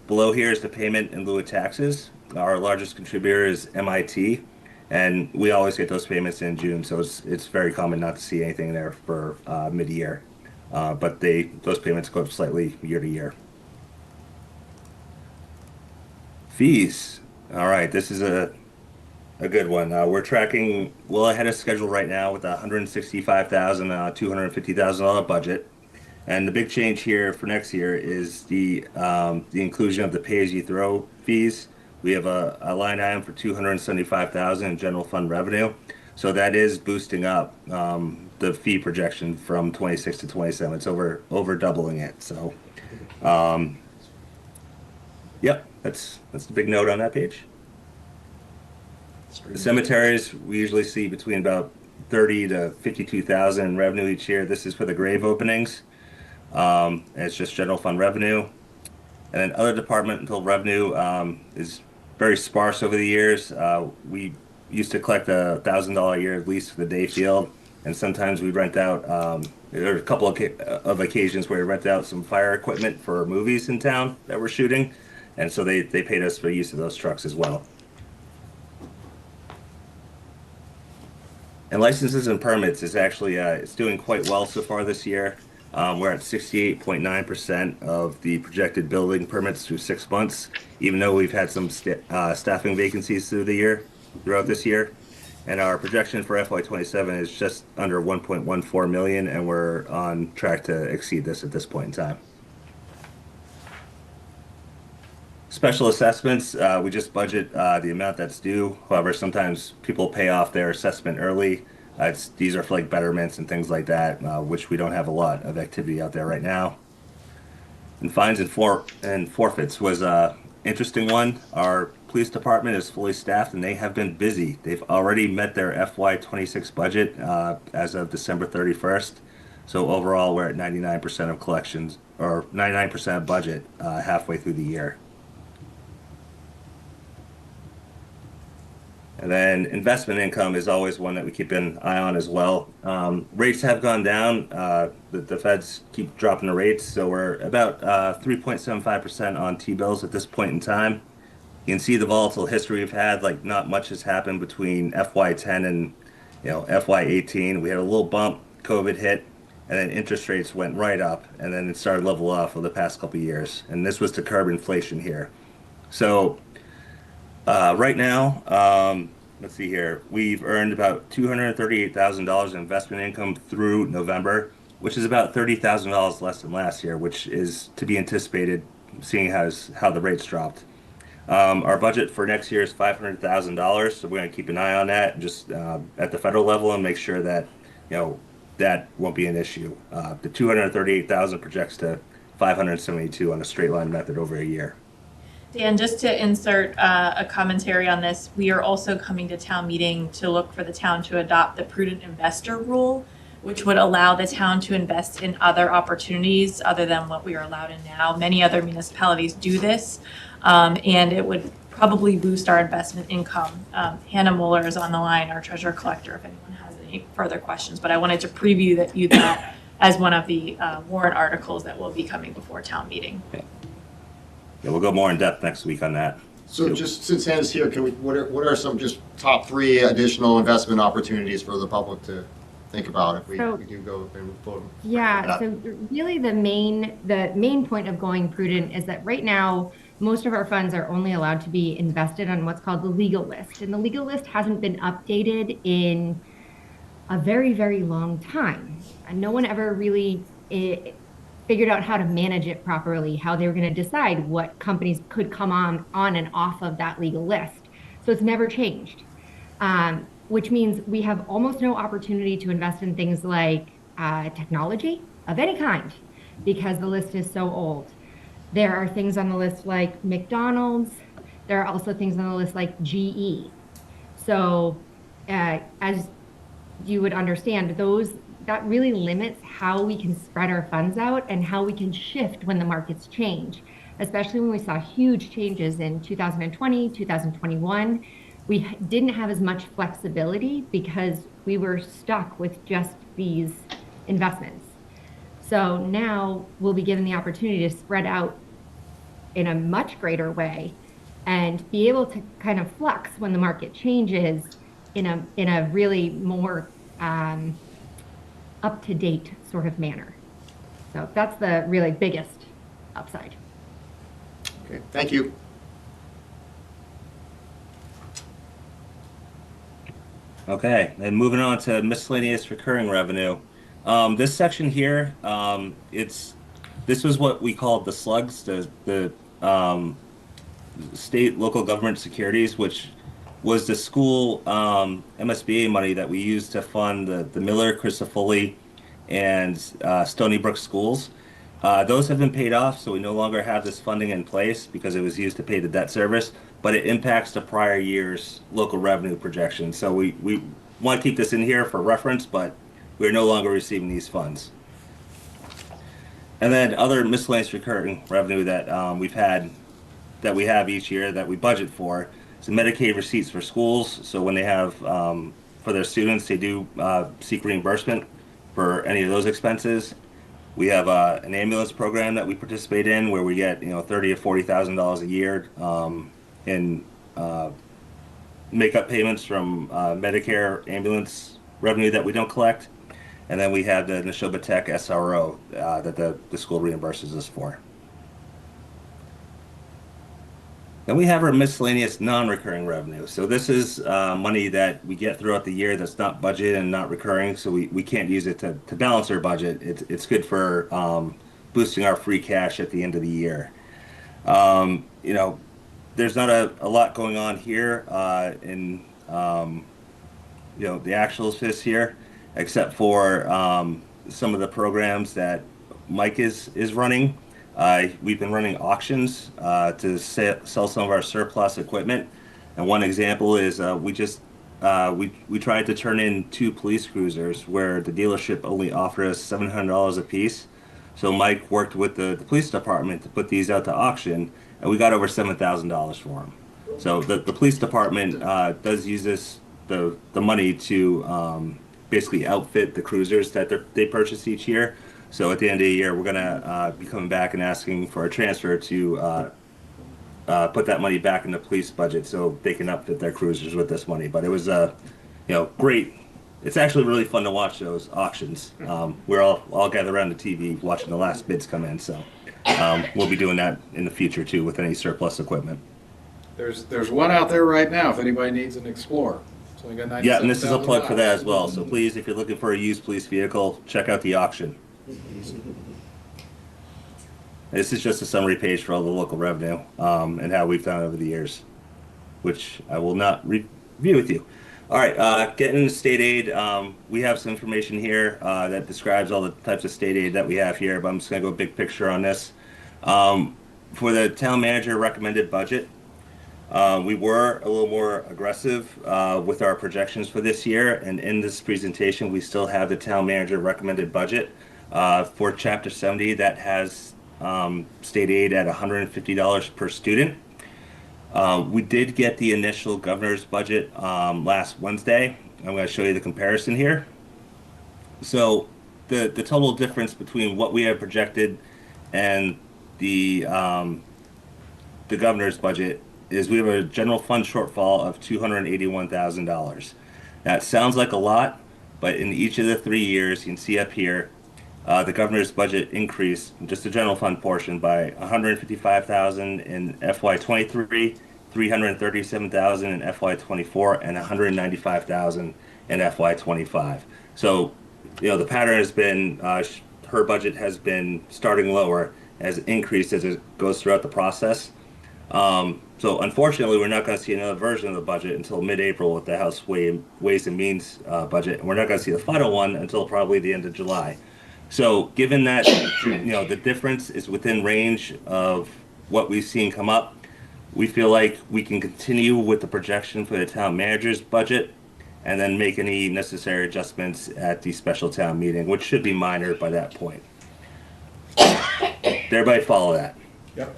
Below here is the payment in lieu of taxes. Our largest contributor is MIT. And we always get those payments in June, so it's very common not to see anything there for mid-year. But those payments go up slightly year to year. Fees. All right, this is a good one. We're tracking well ahead of schedule right now with a $165,000, $250,000 budget. And the big change here for next year is the inclusion of the pay-as-you-throw fees. We have a line item for $275,000 in general fund revenue. So that is boosting up the fee projection from 26 to 27. It's over doubling it. So, yep, that's the big note on that page. The cemeteries, we usually see between about 30 to 52,000 in revenue each year. This is for the grave openings. And it's just general fund revenue. And then other departmental revenue is very sparse over the years. We used to collect a $1,000 a year lease for the day field, and sometimes we rent out. There are a couple of occasions where we rent out some fire equipment for movies in town that we're shooting, and so they paid us for use of those trucks as well. And licenses and permits is actually it's doing quite well so far this year. We're at 68.9% of the projected building permits through 6 months, even though we've had some staffing vacancies throughout this year. And our projection for FY27 is just under 1.14 million, and we're on track to exceed this at this point in time. Special assessments, we just budget the amount that's due. However, sometimes people pay off their assessment early. These are for like betterments and things like that, which we don't have a lot of activity out there right now. And fines and forfeits was an interesting one. Our police department is fully staffed and they have been busy. They've already met their FY26 budget as of December 31st. So overall, we're at 99% of collections, or 99% of budget halfway through the year. And then investment income is always one that we keep an eye on as well. Rates have gone down. The feds keep dropping the rates, so we're about 3.75% on T-bills at this point in time. You can see the volatile history we've had. Like, not much has happened between FY10 and FY18. We had a little bump, COVID hit, and then interest rates went right up, and then it started level off for the past couple of years. And this was to curb inflation here. So right now, let's see here. We've earned about $238,000 in investment income through November, which is about $30,000 less than last year, which is to be anticipated, seeing how the rates dropped. Our budget for next year is $500,000, so we're going to keep an eye on that, just at the federal level, and make sure that that won't be an issue. The $238,000 projects to $572 on a straight line method over a year. Dan, just to insert a commentary on this, we are also coming to town meeting to look for the town to adopt the prudent investor rule, which would allow the town to invest in other opportunities other than what we are allowed in now. Many other municipalities do this, and it would probably boost our investment income. Hannah Mueller is on the line, our treasurer collector, if anyone has any further questions, but I wanted to preview that as one of the warrant articles that will be coming before town meeting. Yeah, we'll go more in depth next week on that. So just since Hannah's here, what are some just top 3 additional investment opportunities for the public to think about if we do go and vote? Yeah, so really the main point of going prudent is that right now, most of our funds are only allowed to be invested on what's called the legal list. And the legal list hasn't been updated in a very, very long time. And no one ever really figured out how to manage it properly, how they were going to decide what companies could come on and off of that legal list. So it's never changed, which means we have almost no opportunity to invest in things like technology of any kind because the list is so old. There are things on the list like McDonald's. There are also things on the list like GE. So as you would understand, that really limits how we can spread our funds out and how we can shift when the markets change, especially when we saw huge changes in 2020, 2021. We didn't have as much flexibility because we were stuck with just these investments. So now we'll be given the opportunity to spread out in a much greater way and be able to kind of flux when the market changes in a really more up-to-date sort of manner. So that's the really biggest upside. Okay, thank you. Okay, and moving on to miscellaneous recurring revenue. This section here, this was what we called the slugs, the state local government securities, which was the school MSBA money that we used to fund the Miller, Crisafulli, and Stony Brook schools. Those have been paid off, so we no longer have this funding in place because it was used to pay the debt service, but it impacts the prior year's local revenue projections. So we want to keep this in here for reference, but we're no longer receiving these funds. And then other miscellaneous recurring revenue that we have each year that we budget for. So Medicaid receipts for schools. So when they have, for their students, they do seek reimbursement for any of those expenses. We have an ambulance program that we participate in where we get, $30,000 or $40,000 a year in make-up payments from Medicare ambulance revenue that we don't collect. And then we have the Neshoba Tech SRO that the school reimburses us for. Then we have our miscellaneous non-recurring revenue. So this is money that we get throughout the year that's not budgeted and not recurring, so we can't use it to balance our budget. It's good for boosting our free cash at the end of the year. There's not a lot going on here in the actuals this year, except for some of the programs that Mike is running. We've been running auctions to sell some of our surplus equipment, and one example is we tried to turn in 2 police cruisers where the dealership only offered us $700 a piece. So Mike worked with the police department to put these out to auction, and we got over $7,000 for them. So the police department does use the money to basically outfit the cruisers that they purchase each year. So at the end of the year, we're going to be coming back and asking for a transfer to put that money back in the police budget so they can outfit their cruisers with this money. But it was great. It's actually really fun to watch those auctions. We're all gathered around the TV watching the last bids come in. So we'll be doing that in the future too with any surplus equipment. There's one out there right now if anybody needs an Explorer. So we got yeah, and this is a plug for that as well. So please, if you're looking for a used police vehicle, check out the auction. This is just a summary page for all the local revenue and how we've done over the years, which I will not review with you. All right, getting into state aid, we have some information here that describes all the types of state aid that we have here, but I'm just going to go big picture on this. for the town manager recommended budget, we were a little more aggressive with our projections for this year, and in this presentation, we still have the town manager recommended budget for Chapter 70 that has state aid at $150 per student. We did get the initial governor's budget last Wednesday. I'm going to show you the comparison here. So the total difference between what we have projected and the governor's budget is we have a general fund shortfall of $281,000. That sounds like a lot, but in each of the 3 years, you can see up here, the governor's budget increased, just the general fund portion, by $155,000 in FY23, $337,000 in FY24, and $195,000 in FY25. So, the pattern has been, her budget has been starting lower, has increased as it goes throughout the process. So unfortunately, we're not going to see another version of the budget until mid-April with the House Ways and Means budget, and we're not going to see the final one until probably the end of July. So given that, the difference is within range of what we've seen come up, we feel like we can continue with the projection for the town manager's budget and then make any necessary adjustments at the special town meeting, which should be minor by that point. Did everybody follow that? Yep.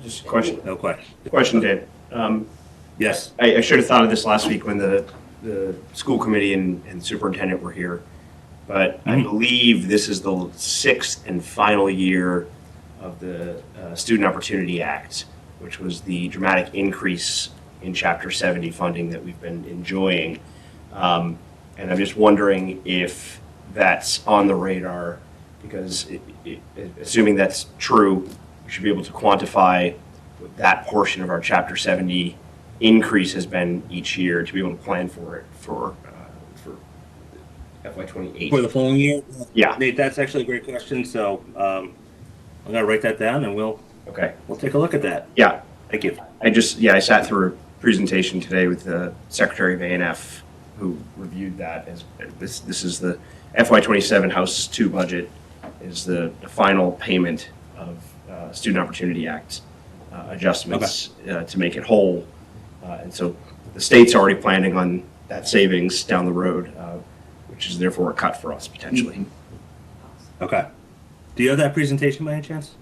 Just a question. No question. Question, Dave. Yes. I should have thought of this last week when the school committee and superintendent were here. But I believe this is the 6th and final year of the Student Opportunity Act, which was the dramatic increase in Chapter 70 funding that we've been enjoying. And I'm just wondering if that's on the radar, because assuming that's true, we should be able to quantify what that portion of our Chapter 70 increase has been each year to be able to plan for it for FY28. For the following year? Yeah. Nate, that's actually a great question. So I'm going to write that down and we'll take a look at that. Yeah. Thank you. I sat through a presentation today with the Secretary of A&F who reviewed that. As this is the FY27 House 2 budget is the final payment of Student Opportunity Act adjustments to make it whole. And so the state's already planning on that savings down the road, which is therefore a cut for us potentially. Okay. Do you have that presentation by any chance?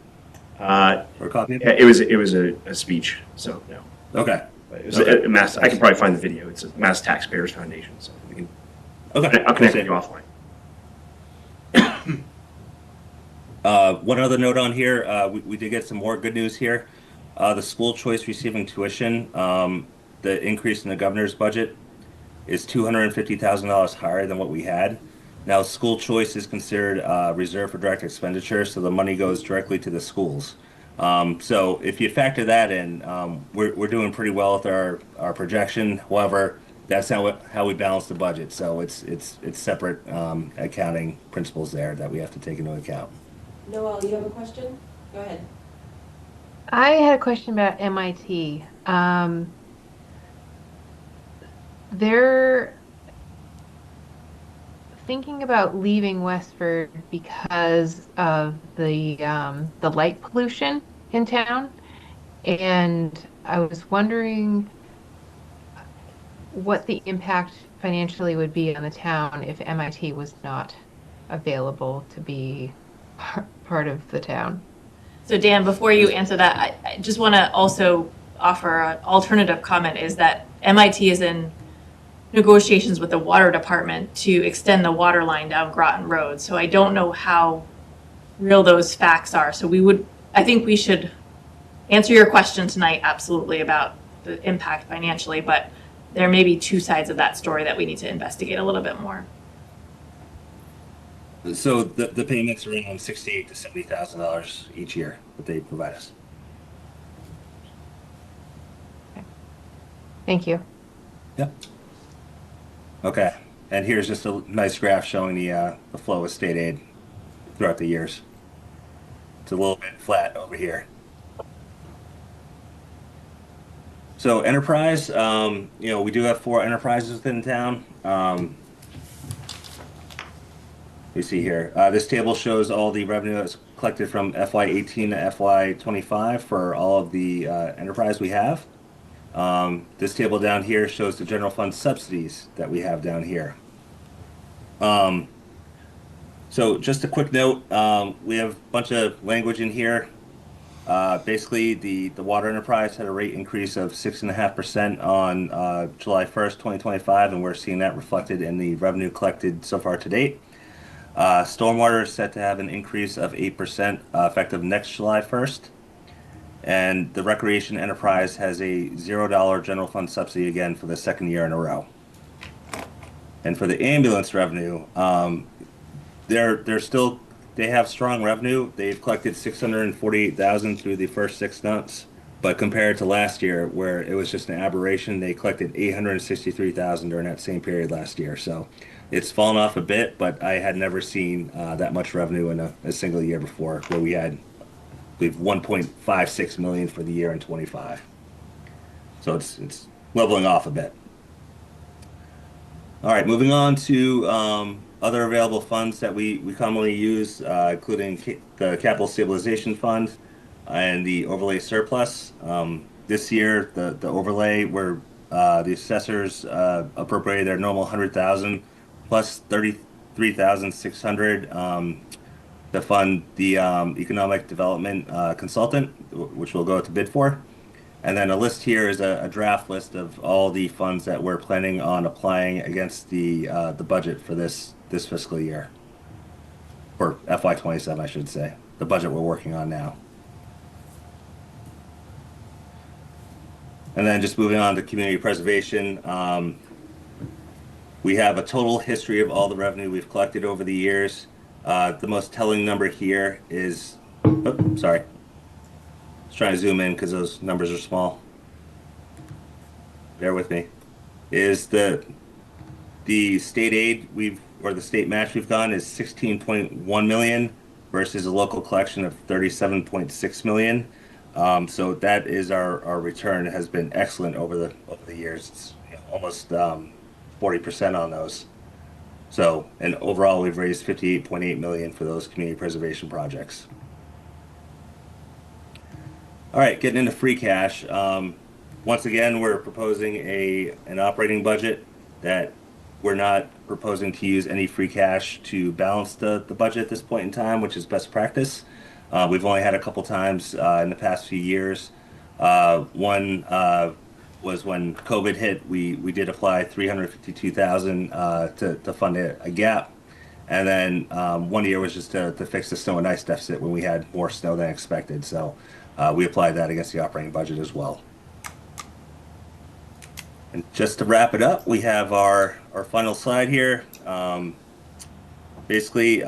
Or a copy? Yeah, it was a speech, so no. Okay. But it was a Mass. I can probably find the video. It's a Mass Taxpayers Foundation, so we can. Okay. I'll connect with you offline. One other note on here, we did get some more good news here. The school choice receiving tuition, the increase in the governor's budget is $250,000 higher than what we had. Now, school choice is considered reserved for direct expenditure, so the money goes directly to the schools. So if you factor that in, we're doing pretty well with our projection. However, that's how we balance the budget. So it's separate accounting principles there that we have to take into account. Noel, you have a question? Go ahead. I had a question about MIT. They're thinking about leaving Westford because of the light pollution in town, and I was wondering what the impact financially would be on the town if MIT was not available to be part of the town. So Dan, before you answer that, I just want to also offer an alternative comment, is that MIT is in negotiations with the water department to extend the water line down Groton Road. So I don't know how real those facts are. So I think we should answer your question tonight absolutely about the impact financially, but there may be two sides of that story that we need to investigate a little bit more. So the payments are around $68,000 to $70,000 each year that they provide us. Thank you. Yep. Okay, and here's just a nice graph showing the flow of state aid throughout the years. It's a little bit flat over here. So enterprise, we do have 4 enterprises within town. we see here. This table shows all the revenue that's collected from FY18 to FY25 for all of the enterprise we have. This table down here shows the general fund subsidies that we have down here. So just a quick note, we have a bunch of language in here. Basically, the water enterprise had a rate increase of 6.5% on July 1st, 2025, and we're seeing that reflected in the revenue collected so far to date. Stormwater is set to have an increase of 8% effective next July 1st. And the recreation enterprise has a $0 general fund subsidy again for the second year in a row. And for the ambulance revenue, they have strong revenue. They've collected $648,000 through the first 6 months, but compared to last year, where it was just an aberration, they collected $863,000 during that same period last year. So it's fallen off a bit, but I had never seen that much revenue in a single year before, where we had, I believe, $1.56 million for the year in 25. So it's leveling off a bit. All right, moving on to other available funds that we commonly use, including the Capital Stabilization Fund and the overlay surplus. This year, the overlay, where the assessors appropriated their normal $100,000 plus $33,600 to fund the economic development consultant, which we'll go out to bid for. And then a list here is a draft list of all the funds that we're planning on applying against the budget for this fiscal year, or FY27, I should say, the budget we're working on now. And then just moving on to community preservation, we have a total history of all the revenue we've collected over the years. The most telling number here is, sorry. Just trying to zoom in because those numbers are small. Bear with me. Is the state aid or the state match we've gone is 16.1 million versus a local collection of 37.6 million. So that is our return has been excellent over the years. It's almost 40% on those. So, and overall we've raised 58.8 million for those community preservation projects. All right, getting into free cash. Once again, we're proposing an operating budget that we're not proposing to use any free cash to balance the budget at this point in time, which is best practice. We've only had a couple times in the past few years. One was when COVID hit. We did apply $352,000 to fund a gap. And then 1 year was just to fix the snow and ice deficit when we had more snow than expected. So we applied that against the operating budget as well. And just to wrap it up, we have our final slide here. Basically,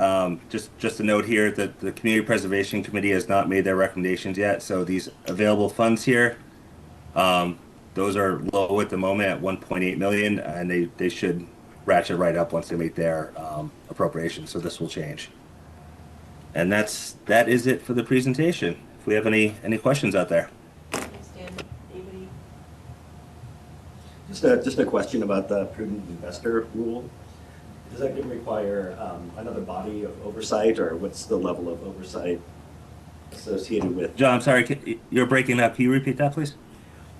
just a note here that the Community Preservation Committee has not made their recommendations yet. So these available funds here, those are low at the moment at 1.8 million, and they should ratchet right up once they make their appropriation. So this will change. And that is it for the presentation. If we have any questions out there. Just a question about the prudent investor rule. Does that require another body of oversight, or what's the level of oversight associated with? John, I'm sorry, you're breaking up. Can you repeat that, please?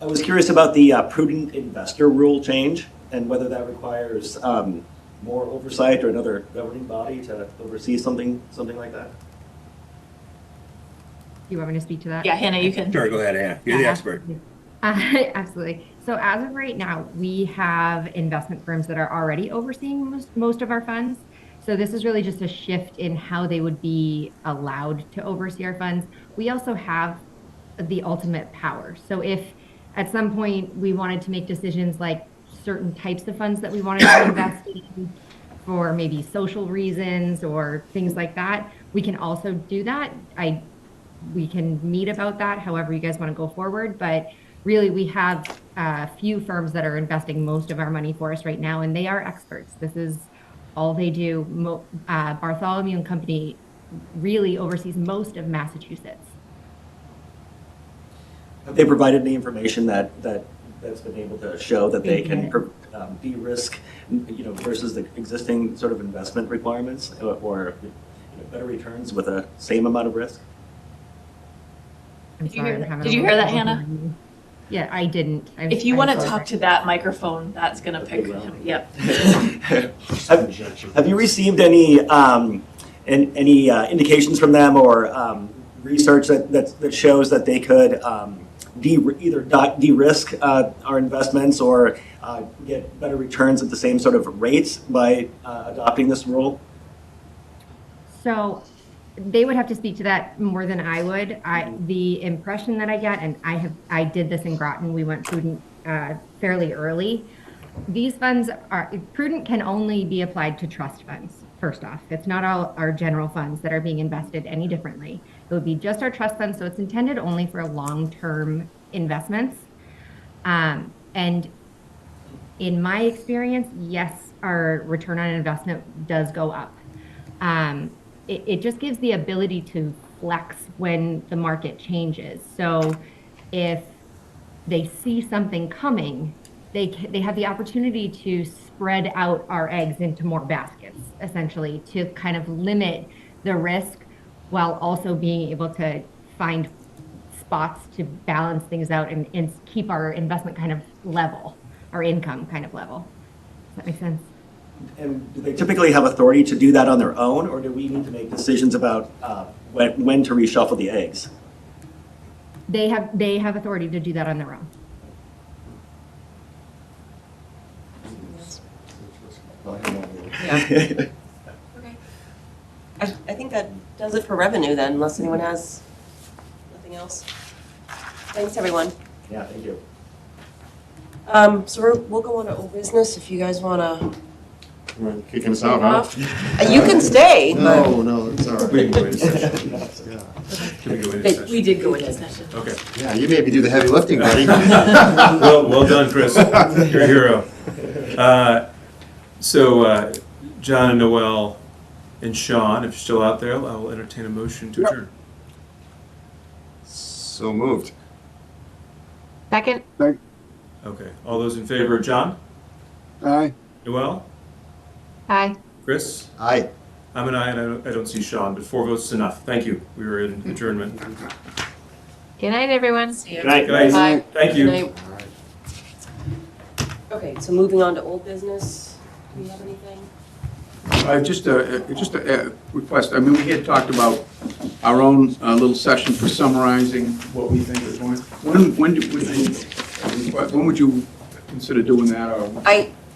I was curious about the prudent investor rule change and whether that requires more oversight or another governing body to oversee something like that. Do you want me to speak to that? Yeah, Hannah, you can. Sure, go ahead, Hannah. You're the expert. Absolutely. So as of right now, we have investment firms that are already overseeing most of our funds. So this is really just a shift in how they would be allowed to oversee our funds. We also have the ultimate power. So if at some point we wanted to make decisions like certain types of funds that we wanted to invest in for maybe social reasons or things like that, we can also do that. We can meet about that however you guys want to go forward, but really we have a few firms that are investing most of our money for us right now, and they are experts. This is all they do. Bartholomew and Company really oversees most of Massachusetts. Have they provided any information that's been able to show that they can de-risk, versus the existing sort of investment requirements, or better returns with a same amount of risk? I'm Did you sorry, hear I'm that? having Did a you little hear that, trouble Hannah? hearing you. Yeah, I didn't. If you want to talk to that microphone, that's going to pick him. Yep. Have you received any indications from them or research that shows that they could either de-risk our investments or get better returns at the same sort of rates by adopting this rule? So they would have to speak to that more than I would. The impression that I get, and I did this in Groton, we went prudent fairly early. These funds prudent can only be applied to trust funds, first off. It's not all our general funds that are being invested any differently. It would be just our trust funds, so it's intended only for long-term investments. And in my experience, yes, our return on investment does go up. It just gives the ability to flex when the market changes. So if they see something coming, they have the opportunity to spread out our eggs into more baskets, essentially, to kind of limit the risk while also being able to find spots to balance things out and keep our investment kind of level, our income kind of level. Does that make sense? And do they typically have authority to do that on their own, or do we need to make decisions about when to reshuffle the eggs? They have authority to do that on their own. Yeah. Okay. I think that does it for revenue then, unless anyone has nothing else. Thanks, everyone. Yeah, thank you. So we'll go on to old business if you guys want to. Kicking us out, huh? You can stay, but. No, it's all right. We can go into session. Can we go into session? We did go into session. Okay. Yeah, you maybe do the heavy lifting, buddy. Well done, Chris. You're a hero. So John and Noel and Sean, if you're still out there, I will entertain a motion to adjourn. So moved. Second? Okay. All those in favor of John? Aye. Noel? Aye. Chris? Aye. I'm an aye, and I don't see Sean, but 4 votes is enough. Thank you. We were in adjournment. Good night, everyone. Good night, guys. Bye. Thank you. Good night. Okay, so moving on to old business. Do we have anything? Just a request. I mean, we had talked about our own little session for summarizing what we think is going. When would you consider doing that? Or?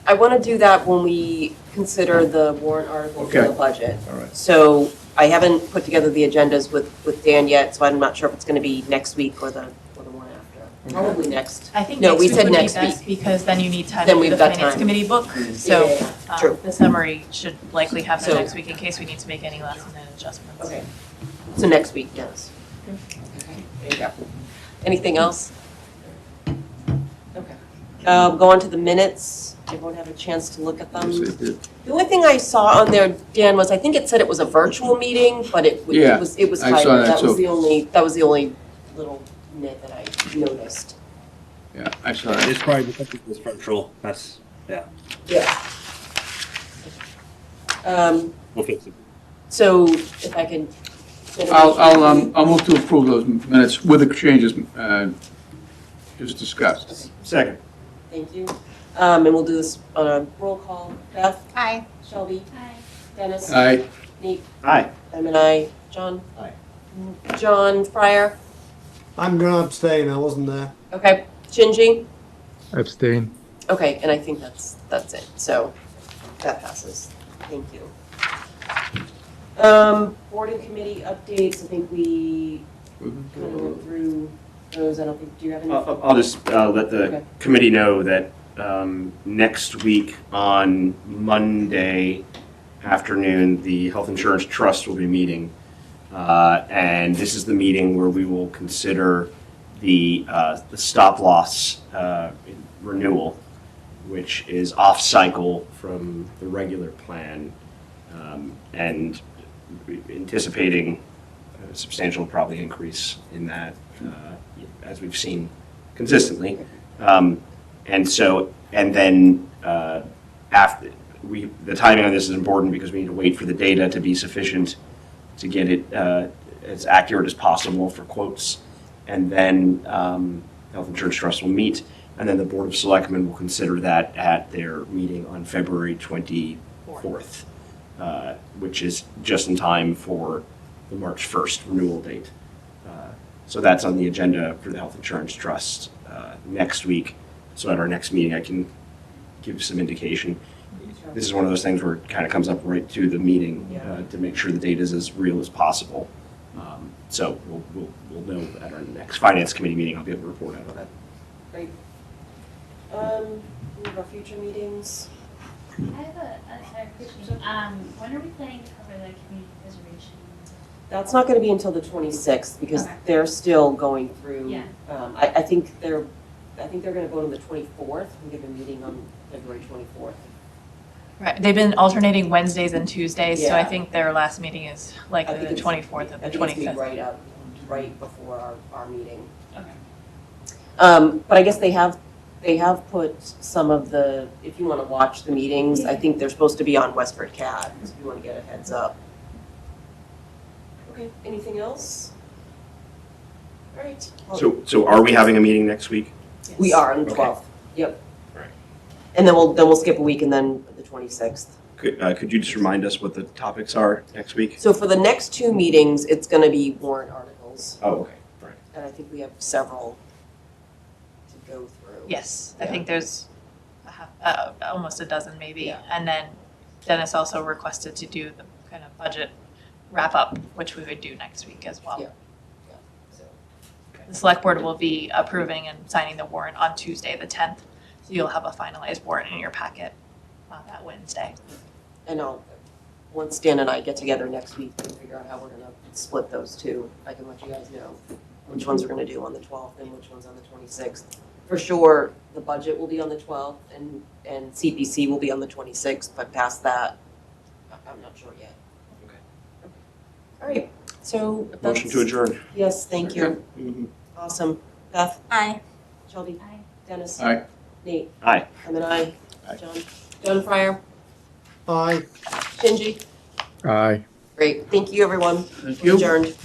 I want to do that when we consider the warrant article for Okay. the budget. All right. So I haven't put together the agendas with Dan yet, so I'm not sure if it's going to be next week or the one after. Probably next. I think No, next we week said would be next best week. because then you need time Then to do we've the got finance time. committee book. So True. the summary should likely happen So- next week in case we need to make any last minute adjustments. Okay. So next week, yes. There you go. Anything else? Okay. Go on to the minutes. Everyone have a chance to look at them. Yes, it did. The only thing I saw on there, Dan, was I think it said it was a virtual meeting, but it Yeah, was I hybrid. saw that That was too. the only little nit that I noticed. Yeah, I saw that. It's probably because it was virtual. That's, yeah, Yeah. we'll fix it. So if I could. I'll move to approve those minutes with the changes just discussed. Second. Thank you. And we'll do this on a roll call. Beth? Aye. Shelby? Aye. Dennis? Aye. Nate? Aye. I'm an aye. John? Aye. John Fryer? I'm gonna abstain, I wasn't there. Okay. Shinji? Abstain. Okay, and I think that's it. So that passes. Thank you. Board and committee updates. I think we kind of went through those. I don't think, do you have any? I'll just let the Okay. committee know that next week on Monday afternoon, the Health Insurance Trust will be meeting. And this is the meeting where we will consider the stop loss renewal, which is off cycle from the regular plan, and anticipating a substantial probably increase in that, as we've seen consistently. And then after, the timing on this is important because we need to wait for the data to be sufficient to get it as accurate as possible for quotes. And then Health Insurance Trust will meet, and then the Board of Selectmen will consider that at their meeting on February 24th, which is just in time for the March 1st renewal date. So that's on the agenda for the Health Insurance Trust next week. So at our next meeting, I can give some indication. This is one of those things where it kind of comes up right to the meeting to make sure the data is as real as possible. So we'll know at our next Finance Committee meeting. I'll be able to report out on that. Great. We have our future meetings. I have a question. When are we planning to cover the community preservation? That's not going to be until the 26th because they're still going through. Yeah. I think they're going to vote on the 24th and give a meeting on February 24th. Right, they've been alternating Wednesdays and Tuesdays, so I Yeah. think their last meeting is likely the 24th or the 25th. Right before our meeting. Okay. But I guess they have put some of the, if you want to watch the meetings, I think they're supposed to be on WestfordCAT, so if you want to get a heads up. Okay, anything else? All right. So are we having a meeting next week? We are on the Okay. 12th. Yep. Right. And then we'll skip a week and then the 26th. Could you just remind us what the topics are next week? So for the next two meetings, it's going to be warrant articles. Oh, okay, right. And I think we have several to go through. Yes, I think there's almost a dozen maybe. And then Dennis also requested to do the kind of budget wrap up, which we would do next week as well. Yeah. The select board will be approving and signing the warrant on Tuesday, the 10th. So you'll have a finalized warrant in your packet that Wednesday. And once Dan and I get together next week and figure out how we're gonna split those two, I can let you guys know which ones we're gonna do on the 12th and which ones on the 26th. For sure, the budget will be on the 12th and CPC will be on the 26th, but past that, I'm not sure yet. Okay. All right, so. Motion to adjourn. Yes, thank you. Awesome. Beth? Aye. Shelby? Aye. Dennis? Aye. Nate? Aye. I'm an aye. Aye. John Fryer? Aye. Shinji? Aye. Great, thank you, everyone. Thank you. Adjourned.